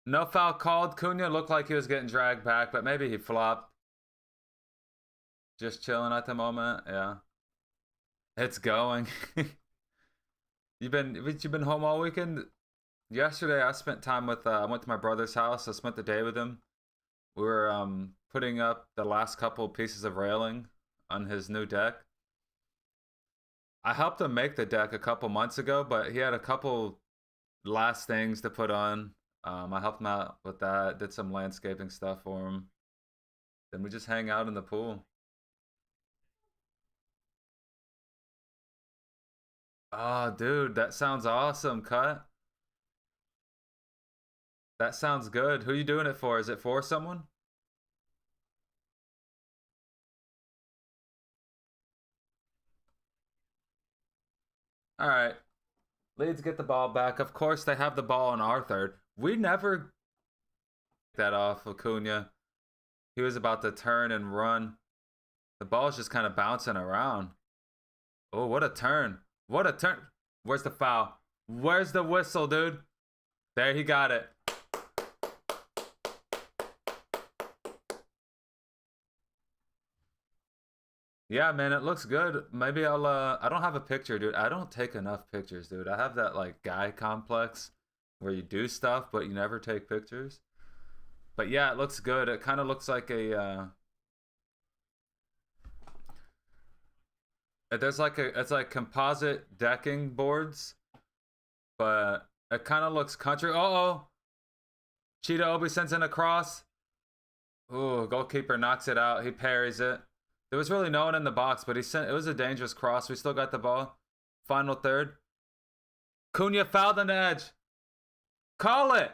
No foul called. Cunha looked like he was getting dragged back, but maybe he flopped. Just chilling at the moment. Yeah. It's going. You've been home all weekend? Yesterday I spent time with I went to my brother's house. I spent the day with him. We were putting up the last couple pieces of railing on his new deck. I helped him make the deck a couple months ago, but he had a couple last things to put on. I helped him out with that, did some landscaping stuff for him. Then we just hang out in the pool. Oh, dude, that sounds awesome, Cut. That sounds good. Who you doing it for? Is it for someone? All right. Leeds get the ball back. Of course, they have the ball on our third. We never that off of Cunha. He was about to turn and run. The ball's just kind of bouncing around. Oh, what a turn. What a turn. Where's the foul? Where's the whistle, dude? There, he got it. Yeah, man, it looks good. Maybe I don't have a picture, dude. I don't take enough pictures, dude. I have that, like, guy complex where you do stuff, but you never take pictures. But yeah, it looks good. It kind of looks like it's like composite decking boards, but it kind of looks country. Oh, Cheetah Obi sends in a cross. Ooh, goalkeeper knocks it out. He parries it. There was really no one in the box, but it was a dangerous cross. We still got the ball. Final third. Cunha fouled on the edge. Call it.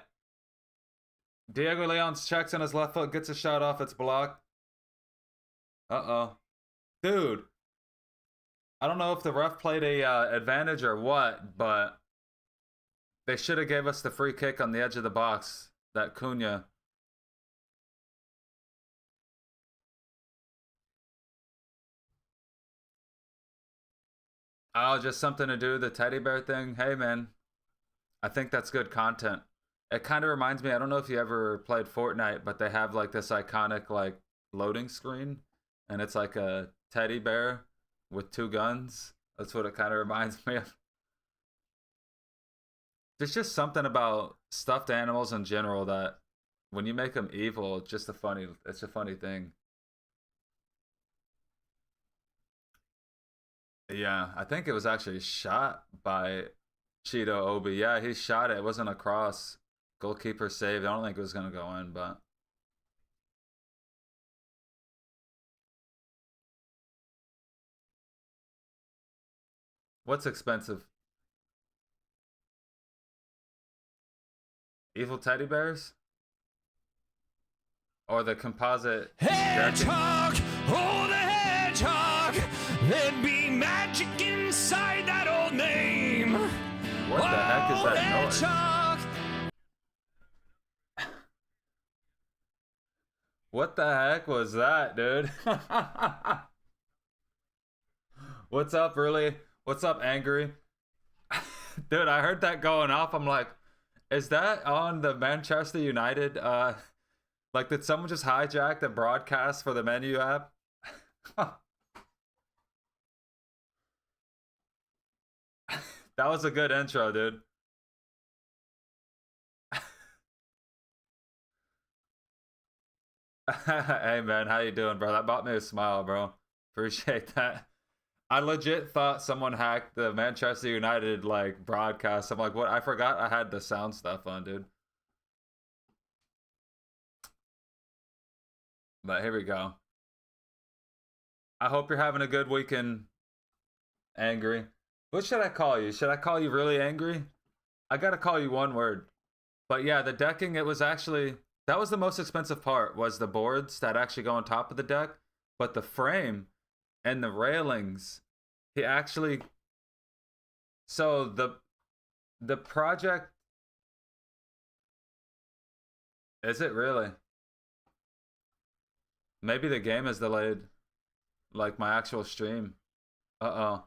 Diego Leon checks on his left foot, gets a shot off. It's blocked. Uh-oh. Dude. I don't know if the ref played a advantage or what, but they should have gave us the free kick on the edge of the box. That Cunha. Oh, just something to do, the teddy bear thing. Hey, man. I think that's good content. It kind of reminds me, I don't know if you ever played Fortnite, but they have like this iconic like loading screen, and it's like a teddy bear with two guns. That's what it kind of reminds me of. There's just something about stuffed animals in general that when you make them evil, it's a funny thing. Yeah, I think it was actually shot by Cheeto Obi. Yeah, he shot it. It wasn't a cross. Goalkeeper saved. I don't think it was gonna go in, but what's expensive? Evil teddy bears? Or the composite decking? Hedgehog, oh the hedgehog, there'd be magic inside that old name. What the heck is that noise? Hedgehog. What the heck was that, dude? What's up, really? What's up, angry? Dude, I heard that going off. I'm like, is that on the Manchester United? Like, did someone just hijack the broadcast for the menu app? That was a good intro, dude. Hey man, how you doing, bro? That brought me a smile, bro. Appreciate that. I legit thought someone hacked the Manchester United like broadcast. I'm like, what? I forgot I had the sound stuff on, dude. But here we go. I hope you're having a good weekend, angry. What should I call you? Should I call you really angry? I gotta call you one word. But yeah, the decking, it was actually, that was the most expensive part, was the boards that actually go on top of the deck. But the frame and the railings, he actually, so the project, is it really? Maybe the game is delayed, like my actual stream. Uh-oh.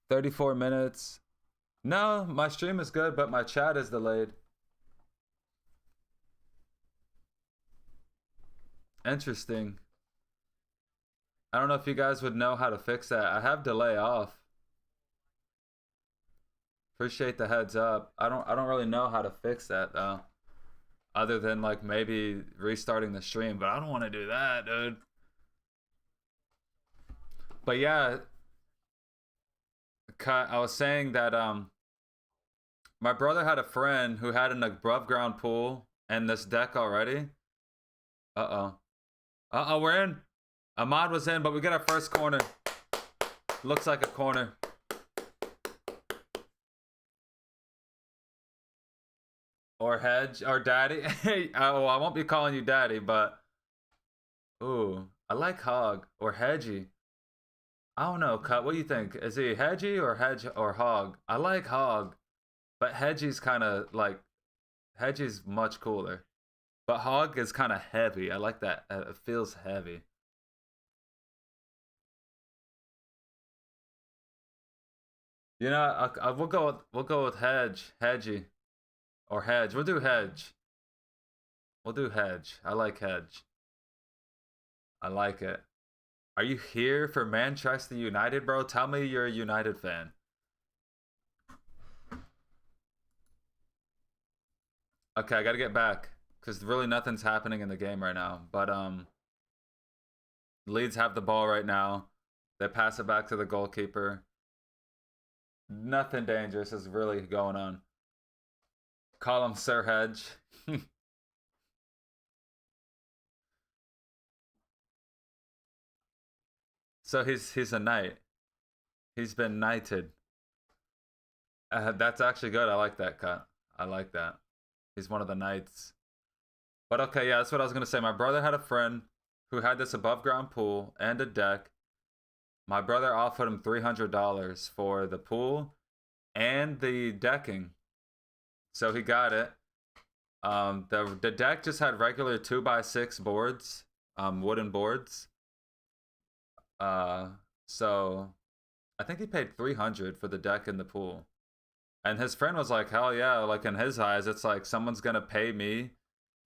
34 minutes. No, my stream is good, but my chat is delayed. Interesting. I don't know if you guys would know how to fix that. I have delay off. Appreciate the heads up. I don't really know how to fix that though. Other than like maybe restarting the stream, but I don't want to do that, dude. But yeah, I was saying that my brother had a friend who had an above ground pool and this deck already. Uh-oh. Uh-oh, we're in. Ahmad was in, but we get our first corner. Looks like a corner. Or hedge, or daddy. Hey, oh, I won't be calling you daddy, but ooh, I like hog or hedgy. I don't know, Cut. What do you think? Is he hedgy or hedge or hog? I like hog, but hedgy's kind of like hedgy's much cooler. But hog is kind of heavy. I like that. It feels heavy. You know, we'll go with hedgy, or hedge. We'll do hedge. We'll do hedge. I like hedge. I like it. Are you here for Manchester United, bro? Tell me you're a United fan. Okay, I gotta get back because really nothing's happening in the game right now. But Leeds have the ball right now. They pass it back to the goalkeeper. Nothing dangerous is really going on. Call him Sir Hedge. So he's a knight. He's been knighted. That's actually good. I like that cut. I like that. He's one of the knights. But okay, yeah, that's what I was gonna say. My brother had a friend who had this above ground pool and a deck. My brother offered him $300 for the pool and the decking. So he got it. The deck just had regular 2x6 boards, wooden boards. So I think he paid 300 for the deck and the pool. And his friend was like, hell yeah, like in his eyes, it's like someone's gonna pay me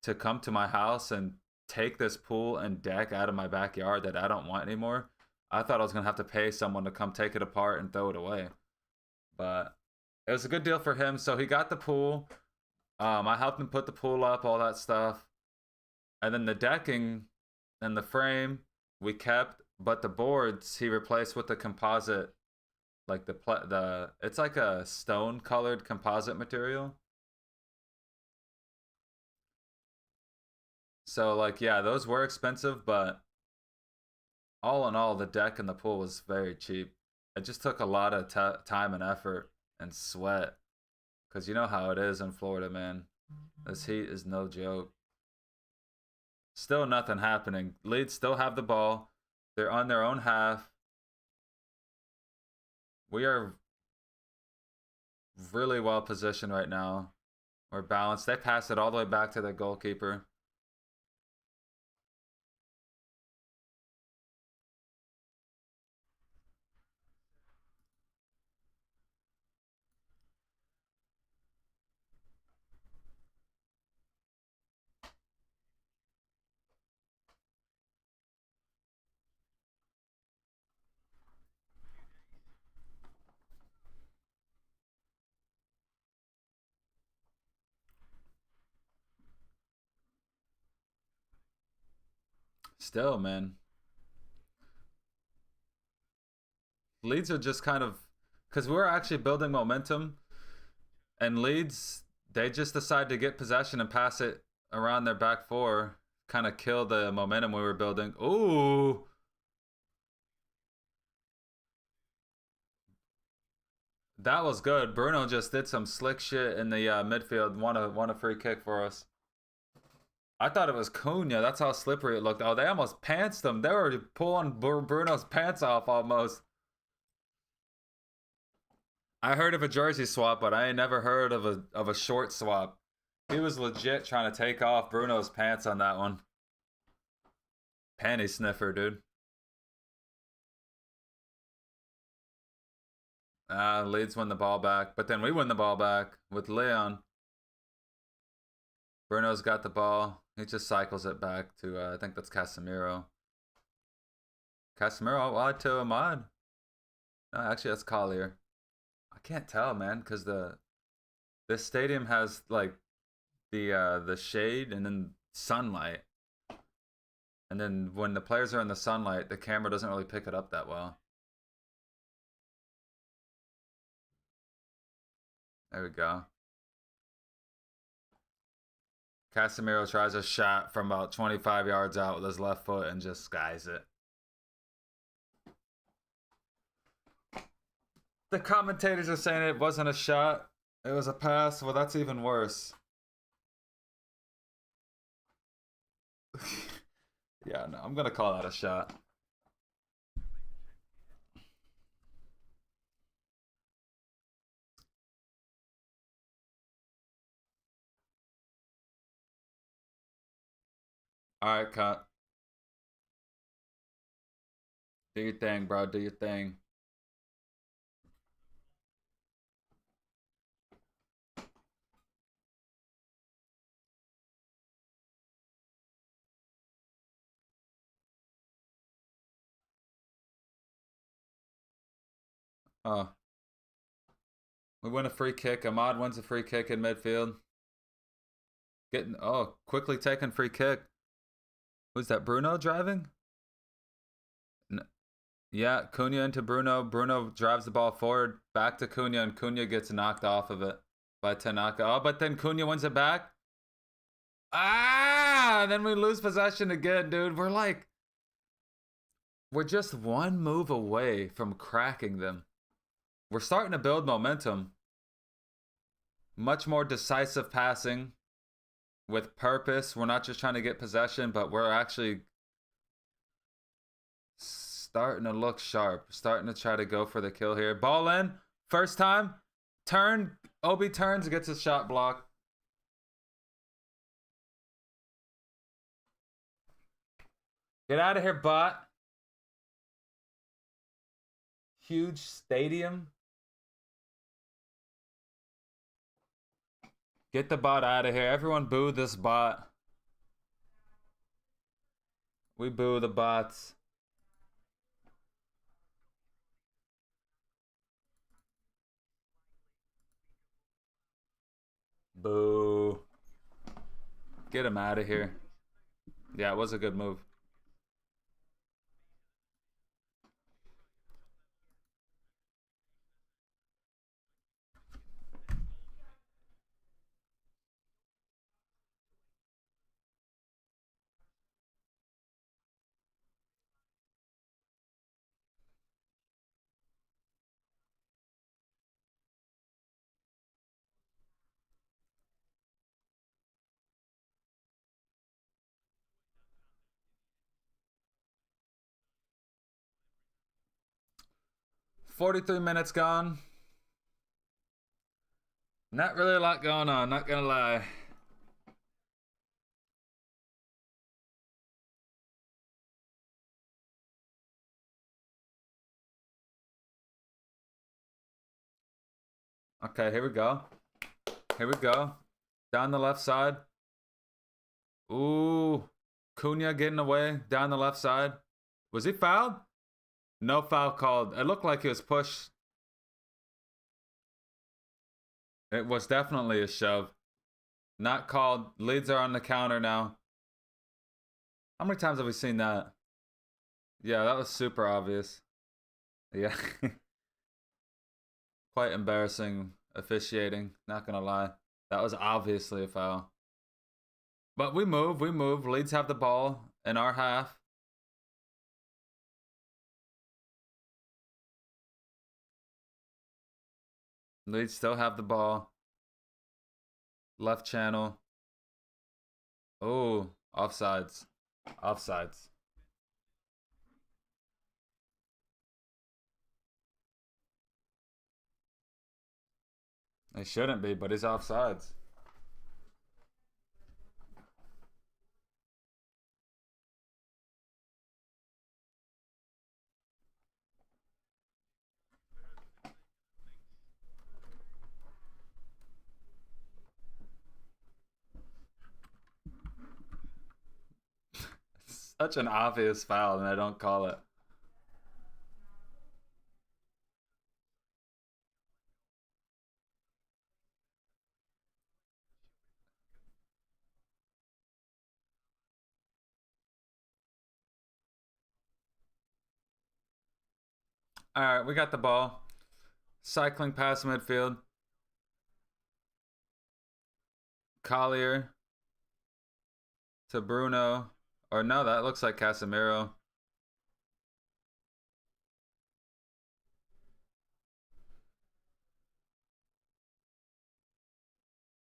to come to my house and take this pool and deck out of my backyard that I don't want anymore. I thought I was gonna have to pay someone to come take it apart and throw it away. But it was a good deal for him. So he got the pool. I helped him put the pool up, all that stuff. And then the decking and the frame we kept, but the boards he replaced with the composite, like the it's like a stone colored composite material. So like yeah, those were expensive, but all in all, the deck and the pool was very cheap. It just took a lot of time and effort and sweat, because you know how it is in Florida, man. This heat is no joke. Still nothing happening. Leeds still have the ball. They're on their own half. We are really well positioned right now. We're balanced. They pass it all the way back to their goalkeeper. Still, man. Leeds are just kind of, because we're actually building momentum, and Leeds, they just decide to get possession and pass it around their back four, kind of kill the momentum we were building. Ooh, that was good. Bruno just did some slick shit in the midfield. Won a free kick for us. I thought it was Cunha. That's how slippery it looked. Oh, they almost pantsed him. They were pulling Bruno's pants off almost. I heard of a jersey swap, but I ain't never heard of a short swap. He was legit trying to take off Bruno's pants on that one. Panty sniffer, dude. Leeds win the ball back, but then we win the ball back with Leon. Bruno's got the ball. He just cycles it back to, I think that's Casemiro. Casemiro wide to Ahmad. No, actually, that's Collier. I can't tell, man, because this stadium has like the shade and then sunlight, and then when the players are in the sunlight, the camera doesn't really pick it up that well. There we go. Casemiro tries a shot from about 25 yards out with his left foot and just skies it. The commentators are saying it wasn't a shot, it was a pass. Well, that's even worse. Yeah, no, I'm gonna call that a shot. All right, cut. Do your thing, bro. Do your thing. Oh, we win a free kick. Ahmad wins a free kick in midfield. Getting quickly taking free kick. Who's that? Bruno driving? Yeah, Cunha into Bruno. Bruno drives the ball forward, back to Cunha, and Cunha gets knocked off of it by Tanaka. Oh, but then Cunha wins it back. Ah, then we lose possession again, dude. We're just one move away from cracking them. We're starting to build momentum. Much more decisive passing with purpose. We're not just trying to get possession, but we're actually starting to look sharp. Starting to try to go for the kill here. Ball in. First time. Turn. Obi turns, gets a shot block. Get out of here, bot. Huge stadium. Get the bot out of here. Everyone boo this bot. We boo the bots. Boo. Get him out of here. Yeah, it was a good move. $43 minutes gone. Not really a lot going on, not gonna lie. Okay, here we go. Here we go. Down the left side. Ooh. Cunha getting away down the left side. Was he fouled? No foul called. It looked like he was pushed. It was definitely a shove. Not called. Leeds are on the counter now. How many times have we seen that? Yeah, that was super obvious. Yeah. Quite embarrassing officiating, not gonna lie. That was obviously a foul. But we move. Leeds have the ball in our half. Leeds still have the ball. Left channel. Oh, offsides. Offsides. It shouldn't be, but it's offsides. Such an obvious foul, and I don't call it. All right, we got the ball. Cycling past midfield. Collier to Bruno. Or no, that looks like Casemiro.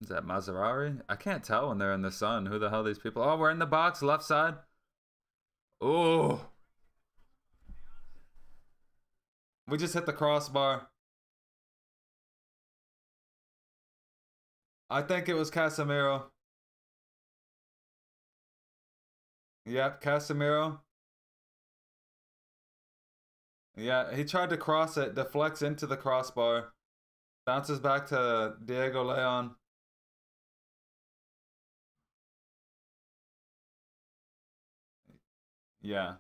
Is that Maserati? I can't tell when they're in the sun. Who the hell are these people? Oh, we're in the box, left side. Oh. We just hit the crossbar. I think it was Casemiro. Yep, Casemiro. Yeah, he tried to cross it, deflects into the crossbar, bounces back to Diego Leon. Yeah,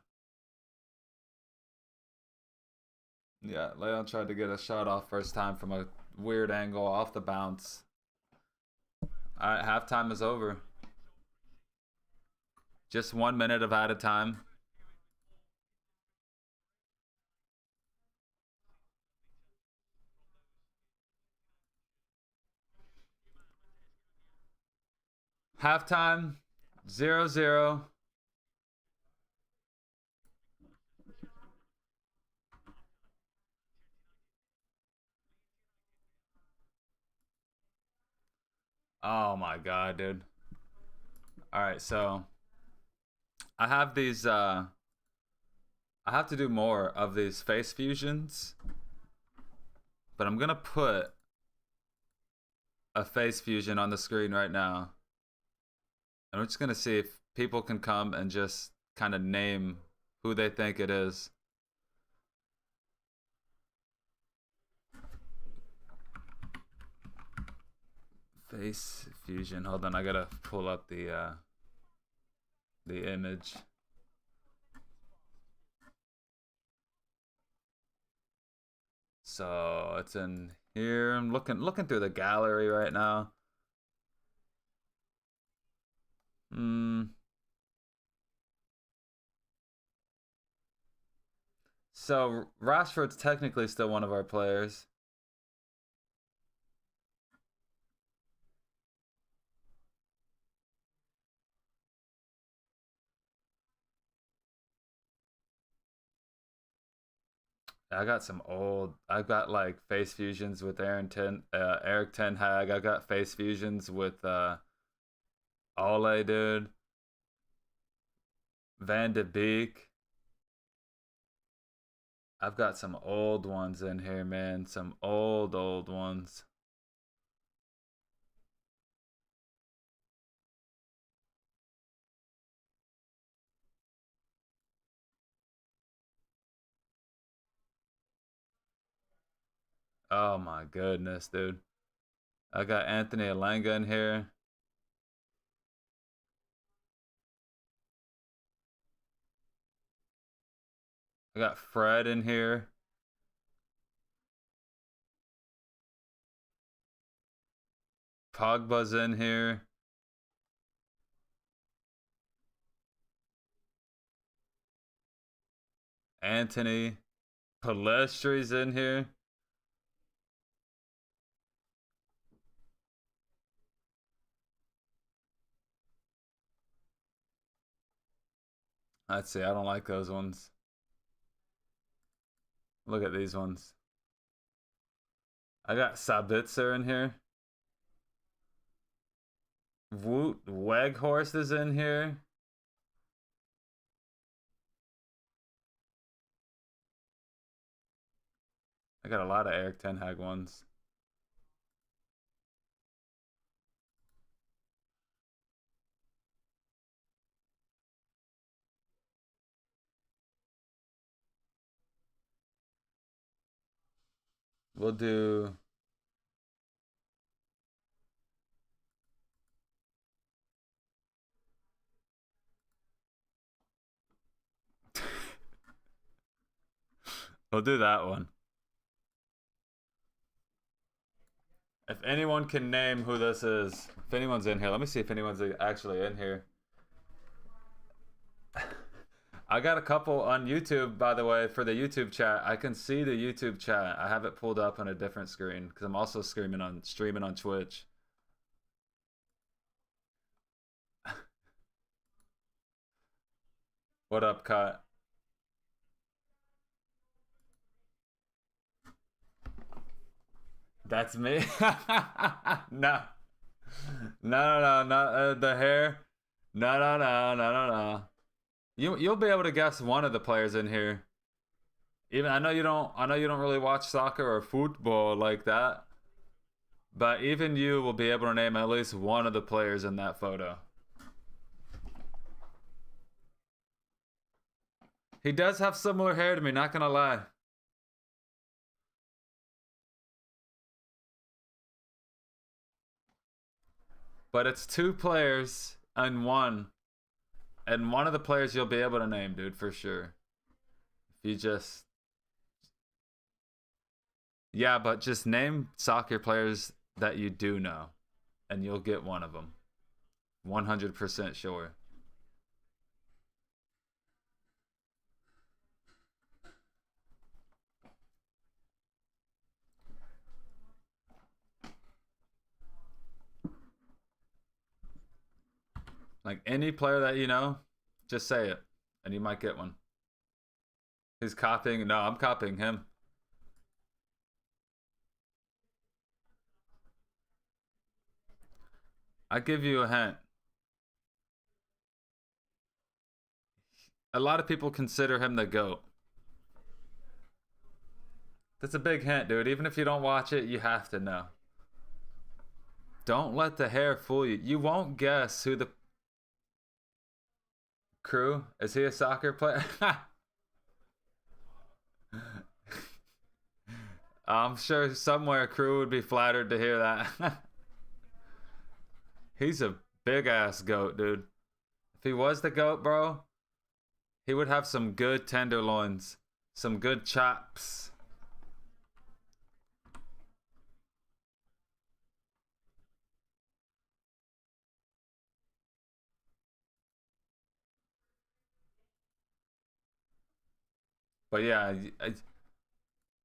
yeah, Leon tried to get a shot off first time from a weird angle off the bounce. All right, halftime is over. Just 1 minute of added time. Halftime, 0-0. Oh my god, dude. All right, so I have these I have to do more of these face fusions, but I'm gonna put a face fusion on the screen right now. And we're just gonna see if people can come and just kind of name who they think it is. Face fusion. Hold on, I gotta pull up the image. So it's in here. I'm looking through the gallery right now. So Rashford's technically still one of our players. I got some old. I've got like face fusions with Eric Ten Hag. I got face fusions with Ole, dude. Van de Beek. I've got some old ones in here, man. Some old ones. Oh my goodness, dude. I got Anthony Elanga in here. I got Fred in here. Pogba's in here. Anthony. Palestri's in here. Let's see. I don't like those ones. Look at these ones. I got Sabitzer in here. Woot Weghorst is in here. I got a lot of Eric Ten Hag ones. We'll do. We'll do that one. If anyone can name who this is, if anyone's in here, let me see if anyone's actually in here. I got a couple on YouTube, by the way, for the YouTube chat. I can see the YouTube chat. I have it pulled up on a different screen because I'm also streaming on Twitch. What up, Cut? That's me. No, no, not the hair. No. You'll be able to guess one of the players in here. Even I know you don't. I know you don't really watch soccer or football like that. But even you will be able to name at least one of the players in that photo. He does have similar hair to me, not gonna lie. But it's two players and one. And one of the players you'll be able to name, dude, for sure. If you just... Yeah, but just name soccer players that you do know. And you'll get one of them. 100% sure. Like any player that you know, just say it. And you might get one. He's copying. No, I'm copying him. I give you a hint. A lot of people consider him the GOAT. That's a big hint, dude. Even if you don't watch it, you have to know. Don't let the hair fool you. You won't guess who the... Crew? Is he a soccer player? I'm sure somewhere Crew would be flattered to hear that. He's a big ass goat, dude. If he was the goat, bro, he would have some good tenderloins, some good chops. But yeah,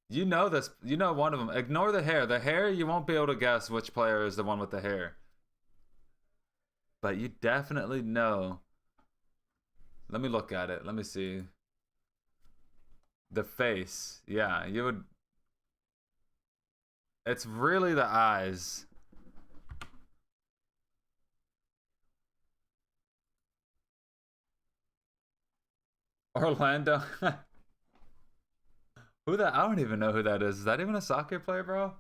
you know this. You know one of them. Ignore the hair. The hair, you won't be able to guess which player is the one with the hair. But you definitely know. Let me look at it. Let me see. The face. Yeah, you would. It's really the eyes. Orlando. Who that? I don't even know who that is. Is that even a soccer player, bro?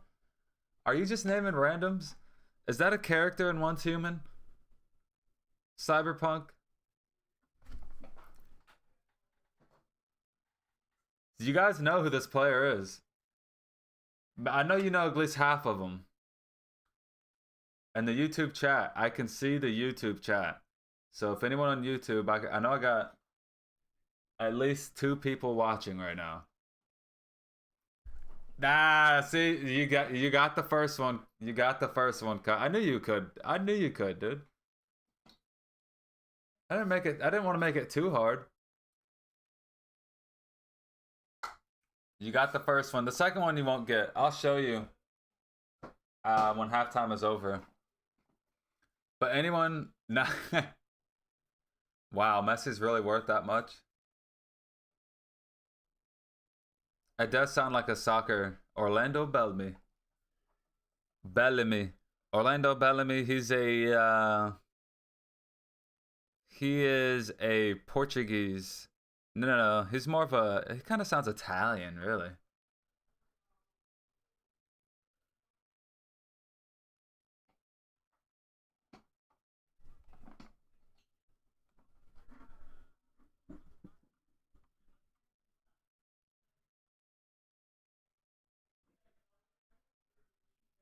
Are you just naming randoms? Is that a character in Once Human? Cyberpunk? Do you guys know who this player is? I know you know at least half of them. And the YouTube chat, I can see the YouTube chat. So if anyone on YouTube, I know I got at least 2 people watching right now. Nah, see, you got the first one. You got the first one. I knew you could. I knew you could, dude. I didn't want to make it too hard. You got the first one. The second one you won't get. I'll show you when halftime is over. But anyone... Nah. Wow, Messi's really worth that much? It does sound like a soccer. Orlando Bellamy. Bellamy. Orlando Bellamy, he's a... he is a Portuguese... No. He's more of a... He kind of sounds Italian, really.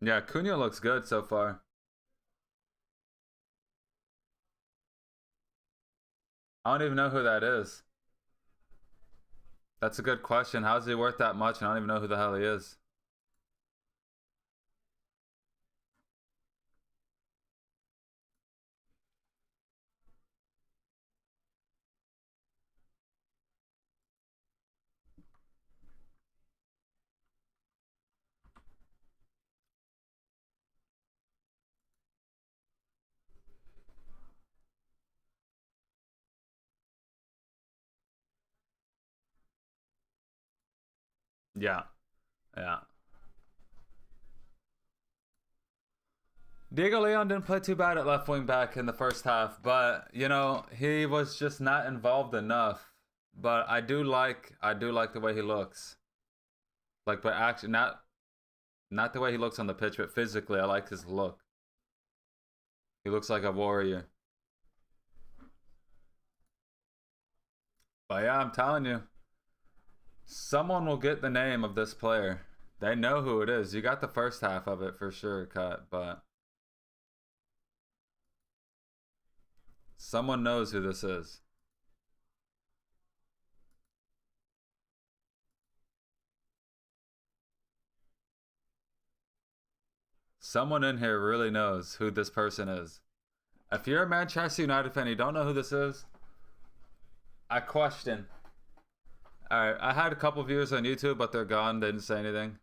Yeah, Cunha looks good so far. I don't even know who that is. That's a good question. How's he worth that much? And I don't even know who the hell he is. Yeah. Yeah. Diego Leon didn't play too bad at left wing back in the first half, but you know, he was just not involved enough. But I do like the way he looks. Like, but actually not the way he looks on the pitch, but physically I like his look. He looks like a warrior. But yeah, I'm telling you, someone will get the name of this player. They know who it is. You got the first half of it for sure, cut, but someone knows who this is. Someone in here really knows who this person is. If you're a Manchester United fan, you don't know who this is, I question. Alright, I had a couple viewers on YouTube, but they're gone. They didn't say anything.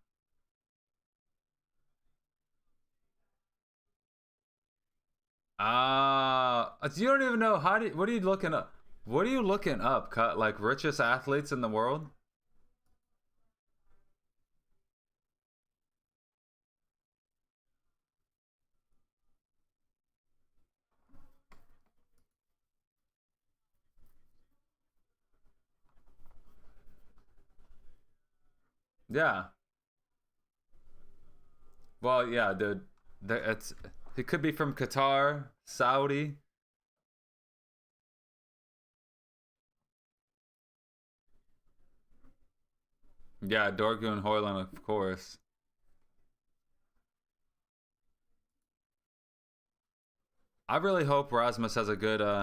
You don't even know what are you looking up? What are you looking up? Cut like richest athletes in the world? Yeah. Well, yeah, dude. It's he could be from Qatar, Saudi. Yeah, Dorgu and Hoyland, of course. I really hope Rasmus has a good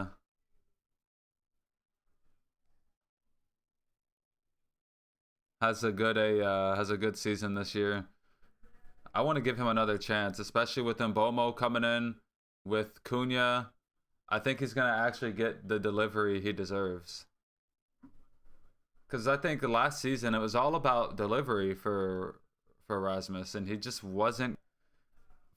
season this year. I want to give him another chance, especially with Mbomo coming in, with Cunha. I think he's gonna actually get the delivery he deserves. Because I think last season it was all about delivery for Rasmus, and he just wasn't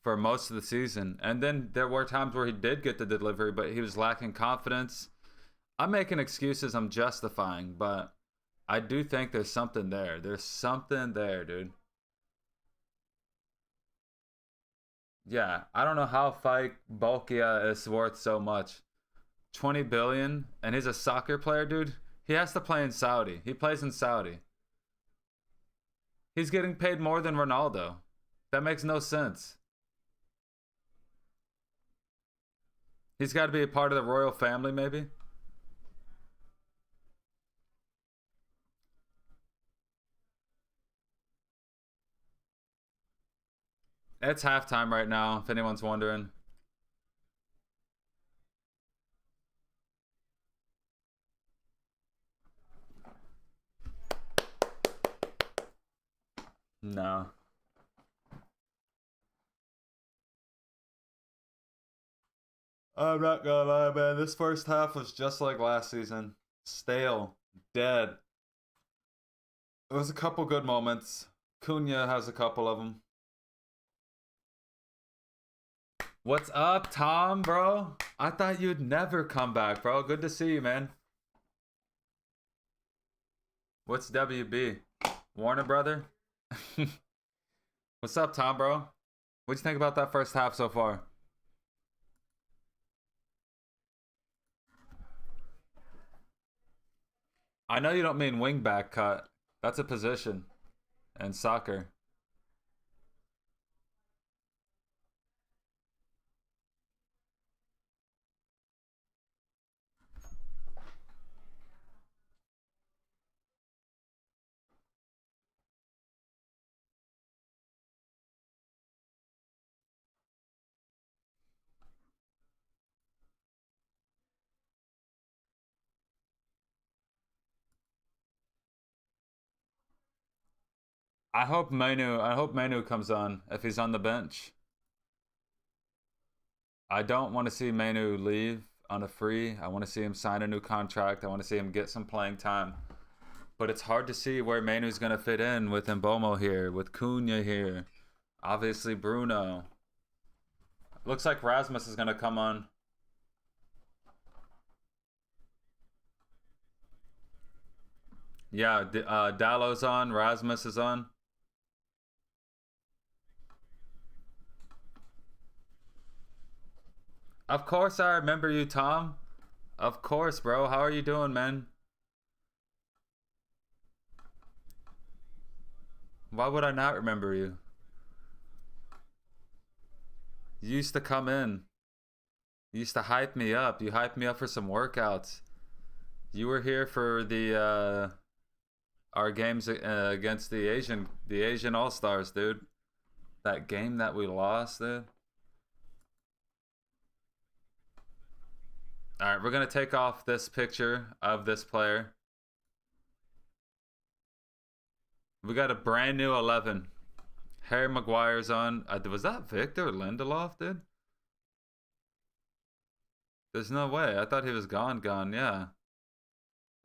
for most of the season. And then there were times where he did get the delivery, but he was lacking confidence. I'm making excuses, I'm justifying, but I do think there's something there. There's something there, dude. Yeah, I don't know how Fike Balkia is worth so much. 20 billion, and he's a soccer player, dude. He has to play in Saudi. He plays in Saudi. He's getting paid more than Ronaldo. That makes no sense. He's got to be a part of the royal family, maybe. It's halftime right now, if anyone's wondering. No. I'm not gonna lie, man. This first half was just like last season. Stale. Dead. It was a couple good moments. Cunha has a couple of them. What's up, Tom, bro? I thought you'd never come back, bro. Good to see you, man. What's WB? Warner Brother? What's up, Tom, bro? What'd you think about that first half so far? I know you don't mean wingback cut. That's a position in soccer. I hope Manu comes on if he's on the bench. I don't want to see Manu leave on a free. I want to see him sign a new contract. I want to see him get some playing time. But it's hard to see where Manu's going to fit in with Mbomo here, with Cunha here. Obviously Bruno. Looks like Rasmus is going to come on. Yeah, Dallow's on, Rasmus is on. Of course I remember you, Tom. Of course, bro. How are you doing, man? Why would I not remember you? You used to come in. You used to hype me up. You hyped me up for some workouts. You were here for the our games against the Asian All Stars, dude. That game that we lost, dude. All right, we're gonna take off this picture of this player. We got a brand new 11. Harry Maguire's on. Was that Victor Lindelof, dude? There's no way. I thought he was gone. Yeah.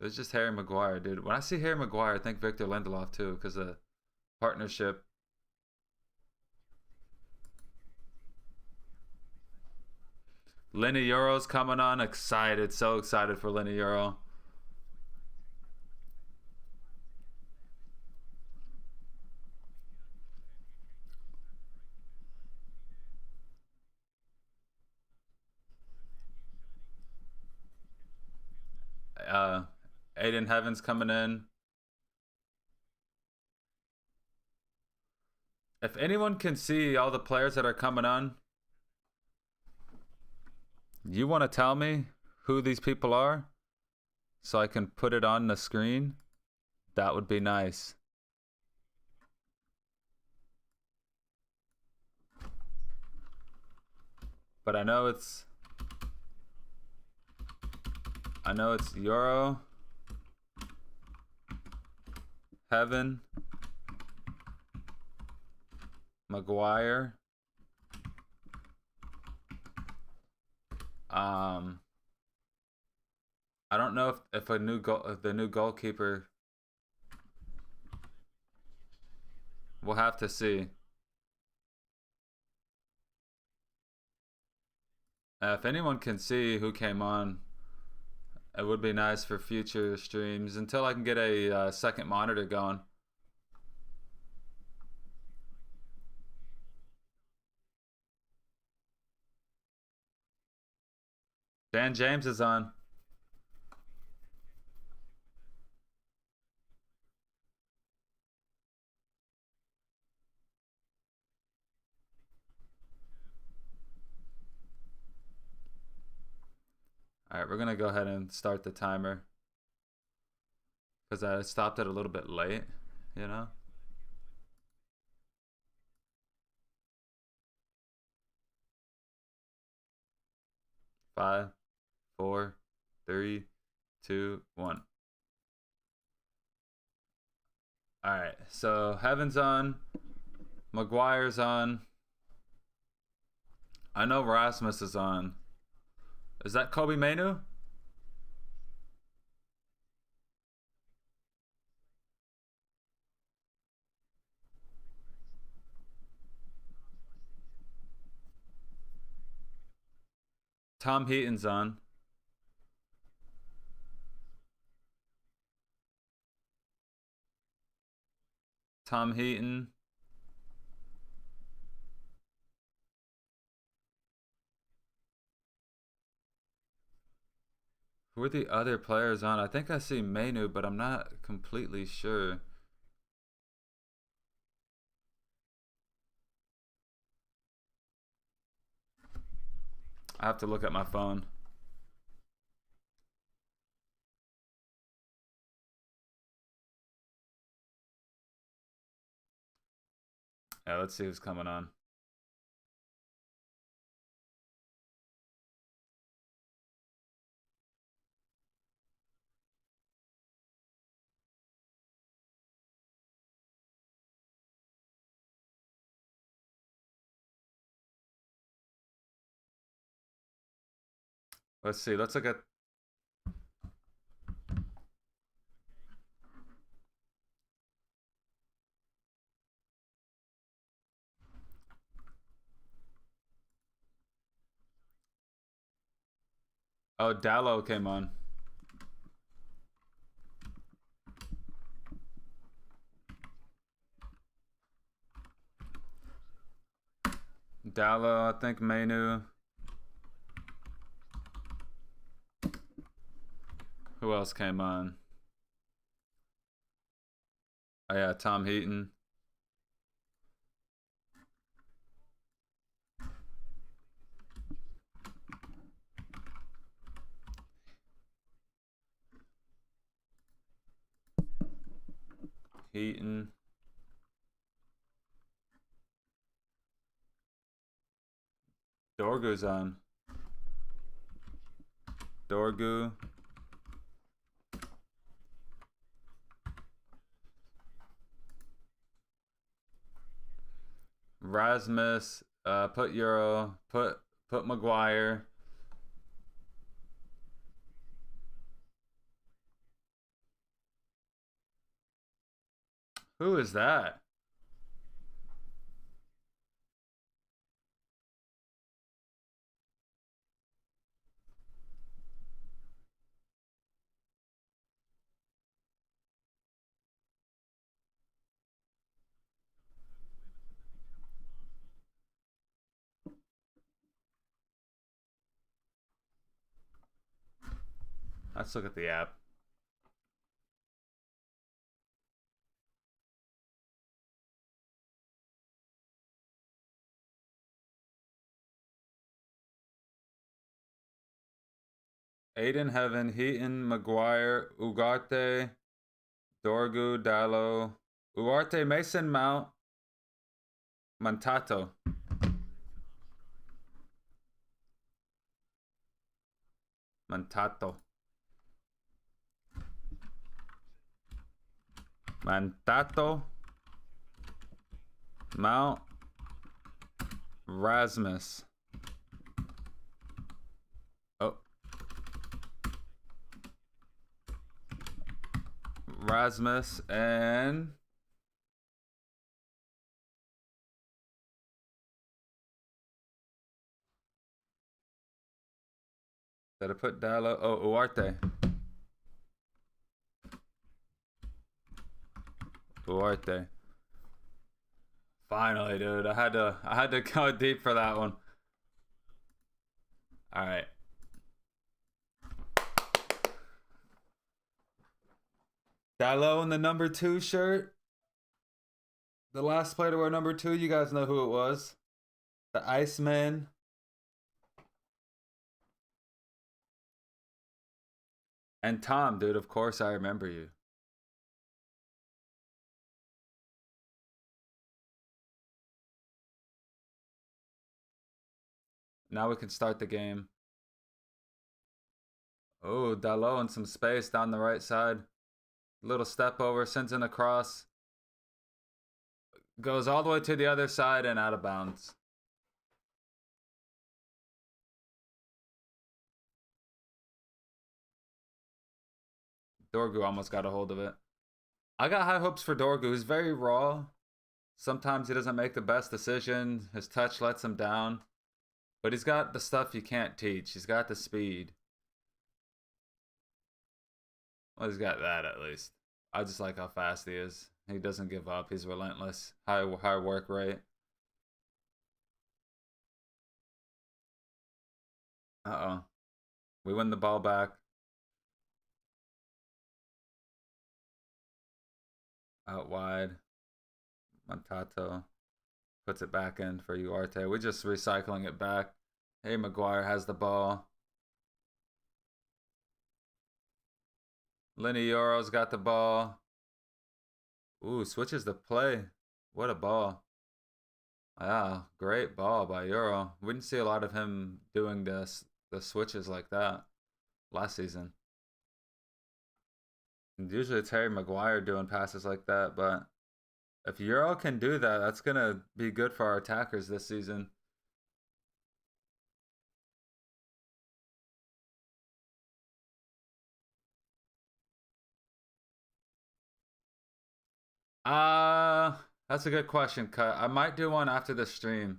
It was just Harry Maguire, dude. When I see Harry Maguire, I think Victor Lindelof too, because of partnership. Lenny Euro's coming on. Excited. So excited for Lenny Euro. Aiden Heavens coming in. If anyone can see all the players that are coming on, you want to tell me who these people are so I can put it on the screen? That would be nice. But I know it's Euro, Heaven, Maguire. I don't know if the new goalkeeper. We'll have to see. If anyone can see who came on, it would be nice for future streams until I can get a second monitor going. Dan James is on. All right, we're gonna go ahead and start the timer because I stopped it a little bit late, you know. Five, 4, 3, 2, 1. All right, so Heaven's on, Maguire's on. I know Rasmus is on. Is that Kobe Mainu? Tom Heaton's on. Tom Heaton. Who are the other players on? I think I see Mainu, but I'm not completely sure. I have to look at my phone. Yeah, let's see who's coming on. Let's see. Let's look at. Oh, Dallo came on. Dallo, I think Mainu. Who else came on? Oh yeah, Tom Heaton. Heaton. Dorgu's on. Dorgu. Rasmus. Put Euro. Put Maguire. Who is that? Let's look at the app. Aiden Heaven, Heaton, Maguire, Ugarte, Dorgu, Dallo, Ugarte, Mason Mount, Mantato. Mantato. Mantato. Mount. Rasmus. Oh. Rasmus and did I put Dallo? Oh, Uarte. Uarte. Finally, dude. I had to go deep for that one. All right. Dallo in the number 2 shirt. The last player to wear number 2, you guys know who it was. The Iceman. And Tom, dude, of course I remember you. Now we can start the game. Oh, Dalot in some space down the right side. Little step over, sends in a cross. Goes all the way to the other side and out of bounds. Dorgu almost got a hold of it. I got high hopes for Dorgu. He's very raw. Sometimes he doesn't make the best decision. His touch lets him down. But he's got the stuff you can't teach. He's got the speed. Well, he's got that at least. I just like how fast he is. He doesn't give up. He's relentless. High work rate. Uh-oh. We win the ball back. Out wide. Montato puts it back in for Ugarte. We're just recycling it back. Hey, Maguire has the ball. Lenny Yoro's got the ball. Ooh, switches the play. What a ball. Wow, great ball by Euro. We didn't see a lot of him doing the switches like that last season. And usually it's Harry Maguire doing passes like that, but if Euro can do that, that's going to be good for our attackers this season. That's a good question, Cut. I might do one after the stream.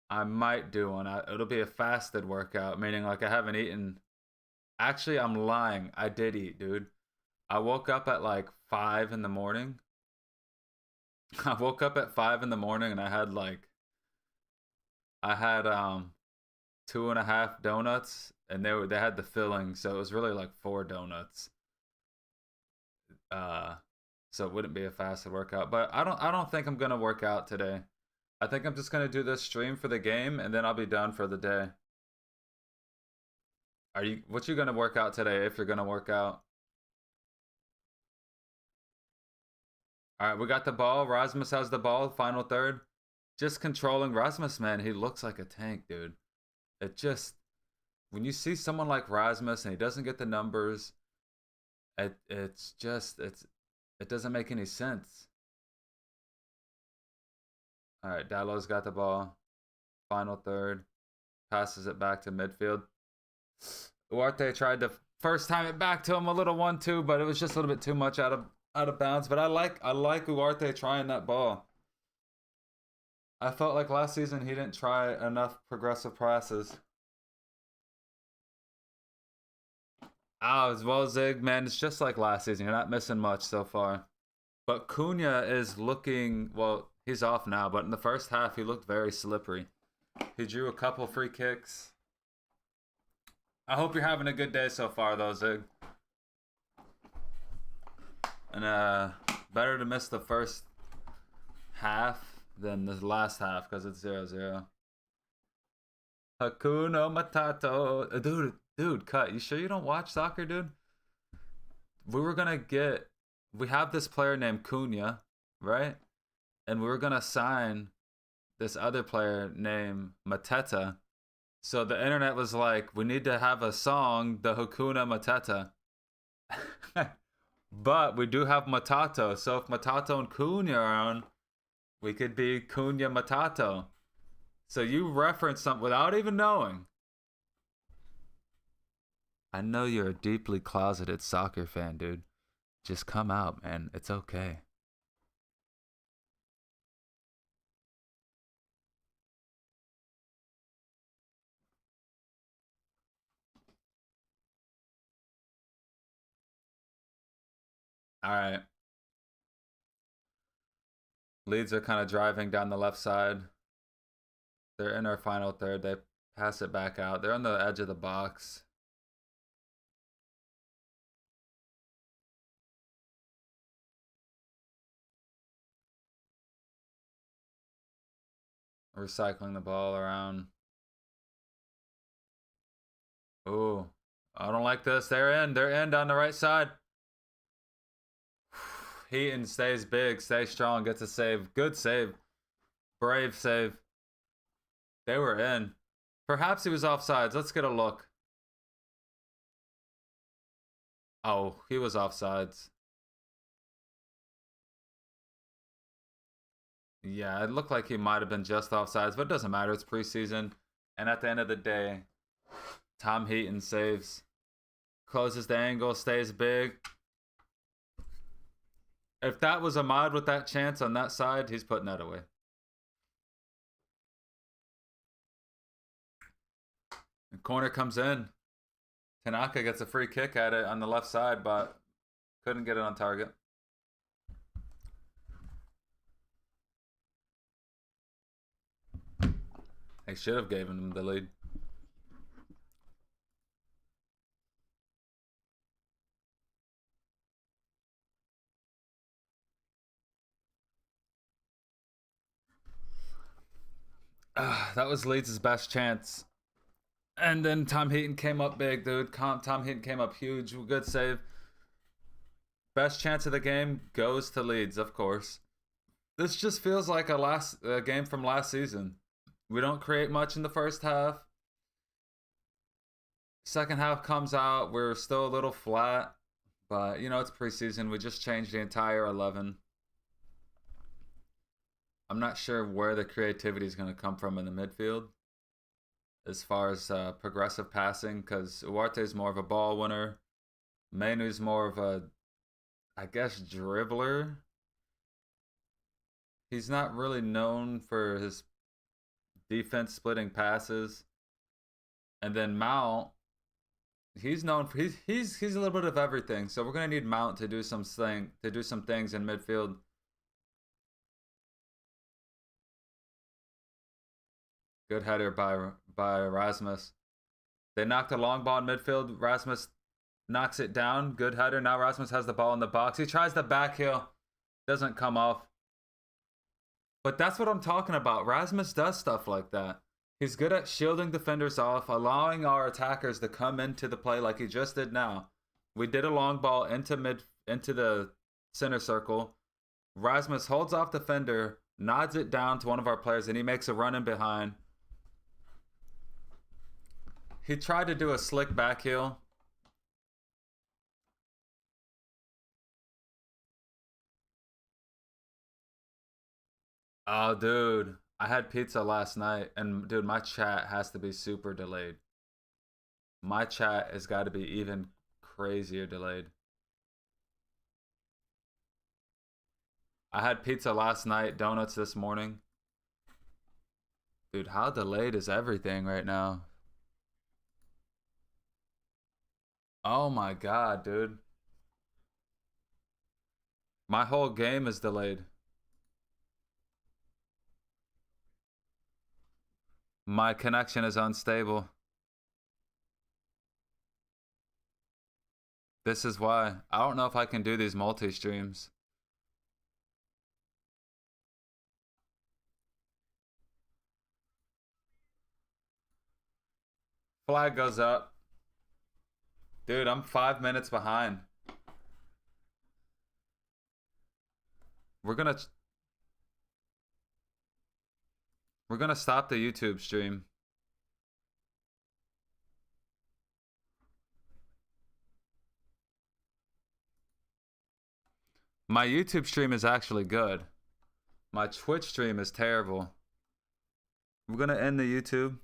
I might do one. It'll be a fasted workout, meaning like I haven't eaten. Actually, I'm lying. I did eat, dude. I woke up at like 5 in the morning. I woke up at 5 in the morning and I had 2.5 donuts and they had the filling, so it was really like 4 donuts. So it wouldn't be a fasted workout. But I don't think I'm gonna work out today. I think I'm just gonna do this stream for the game and then I'll be done for the day. What you gonna work out today if you're gonna work out? All right, we got the ball. Rasmus has the ball. Final third. Just controlling Rasmus, man. He looks like a tank, dude. It just when you see someone like Rasmus and he doesn't get the numbers, it doesn't make any sense. All right, Dallow's got the ball. Final third. Passes it back to midfield. Uarte tried to first time it back to him, a little 1-2, but it was just a little bit too much out of bounds. But I like Uarte trying that ball. I felt like last season he didn't try enough progressive passes. As well, Zig, man, it's just like last season. You're not missing much so far. But Cunha is looking, well, he's off now, but in the first half, he looked very slippery. He drew a couple free kicks. I hope you're having a good day so far, though, Zig. And better to miss the first half than the last half because it's 0-0. Hakuna Matata. Dude, cut. You sure you don't watch soccer, dude? We have this player named Cunha, right? And we were going to sign this other player named Mateta. So the internet was like, we need to have a song, the Hakuna Mateta. But we do have Matato. So if Matato and Cunha are on, we could be Cunha Matato. So you reference something without even knowing. I know you're a deeply closeted soccer fan, dude. Just come out, man. It's okay. All right. Leeds are kind of driving down the left side. They're in our final third. They pass it back out. They're on the edge of the box. Recycling the ball around. Ooh, I don't like this. They're in down the right side. Heaton stays big, stays strong, gets a save. Good save. Brave save. They were in. Perhaps he was offsides. Let's get a look. Oh, he was offsides. Yeah, it looked like he might have been just offsides, but it doesn't matter. It's preseason. And at the end of the day, Tom Heaton saves. Closes the angle, stays big. If that was Ahmad with that chance on that side, he's putting that away. The corner comes in. Tanaka gets a free kick at it on the left side, but couldn't get it on target. They should have given him the lead. That was Leeds' best chance. And then Tom Heaton came up big, dude. Tom Heaton came up huge. Good save. Best chance of the game goes to Leeds, of course. This just feels like a game from last season. We don't create much in the first half. Second half comes out. We're still a little flat. But, it's preseason. We just changed the entire 11. I'm not sure where the creativity is going to come from in the midfield as far as progressive passing, because Uarte is more of a ball winner. Mainu's more of a, I guess, dribbler. He's not really known for his defense splitting passes. And then Mount, he's known for he's a little bit of everything. So we're going to need Mount to do some things in midfield. Good header by Rasmus. They knocked a long ball in midfield. Rasmus knocks it down. Good header. Now Rasmus has the ball in the box. He tries the back heel. Doesn't come off. But that's what I'm talking about. Rasmus does stuff like that. He's good at shielding defenders off, allowing our attackers to come into the play like he just did now. We did a long ball into the center circle. Rasmus holds off defender, nods it down to one of our players, and he makes a run in behind. He tried to do a slick back heel. Oh, dude. I had pizza last night, and dude, my chat has to be super delayed. My chat has got to be even crazier delayed. I had pizza last night, donuts this morning. Dude, how delayed is everything right now? Oh my god, dude. My whole game is delayed. My connection is unstable. This is why. I don't know if I can do these multi-streams. Flag goes up. Dude, I'm 5 minutes behind. We're gonna stop the YouTube stream. My YouTube stream is actually good. My Twitch stream is terrible. We're gonna end the YouTube.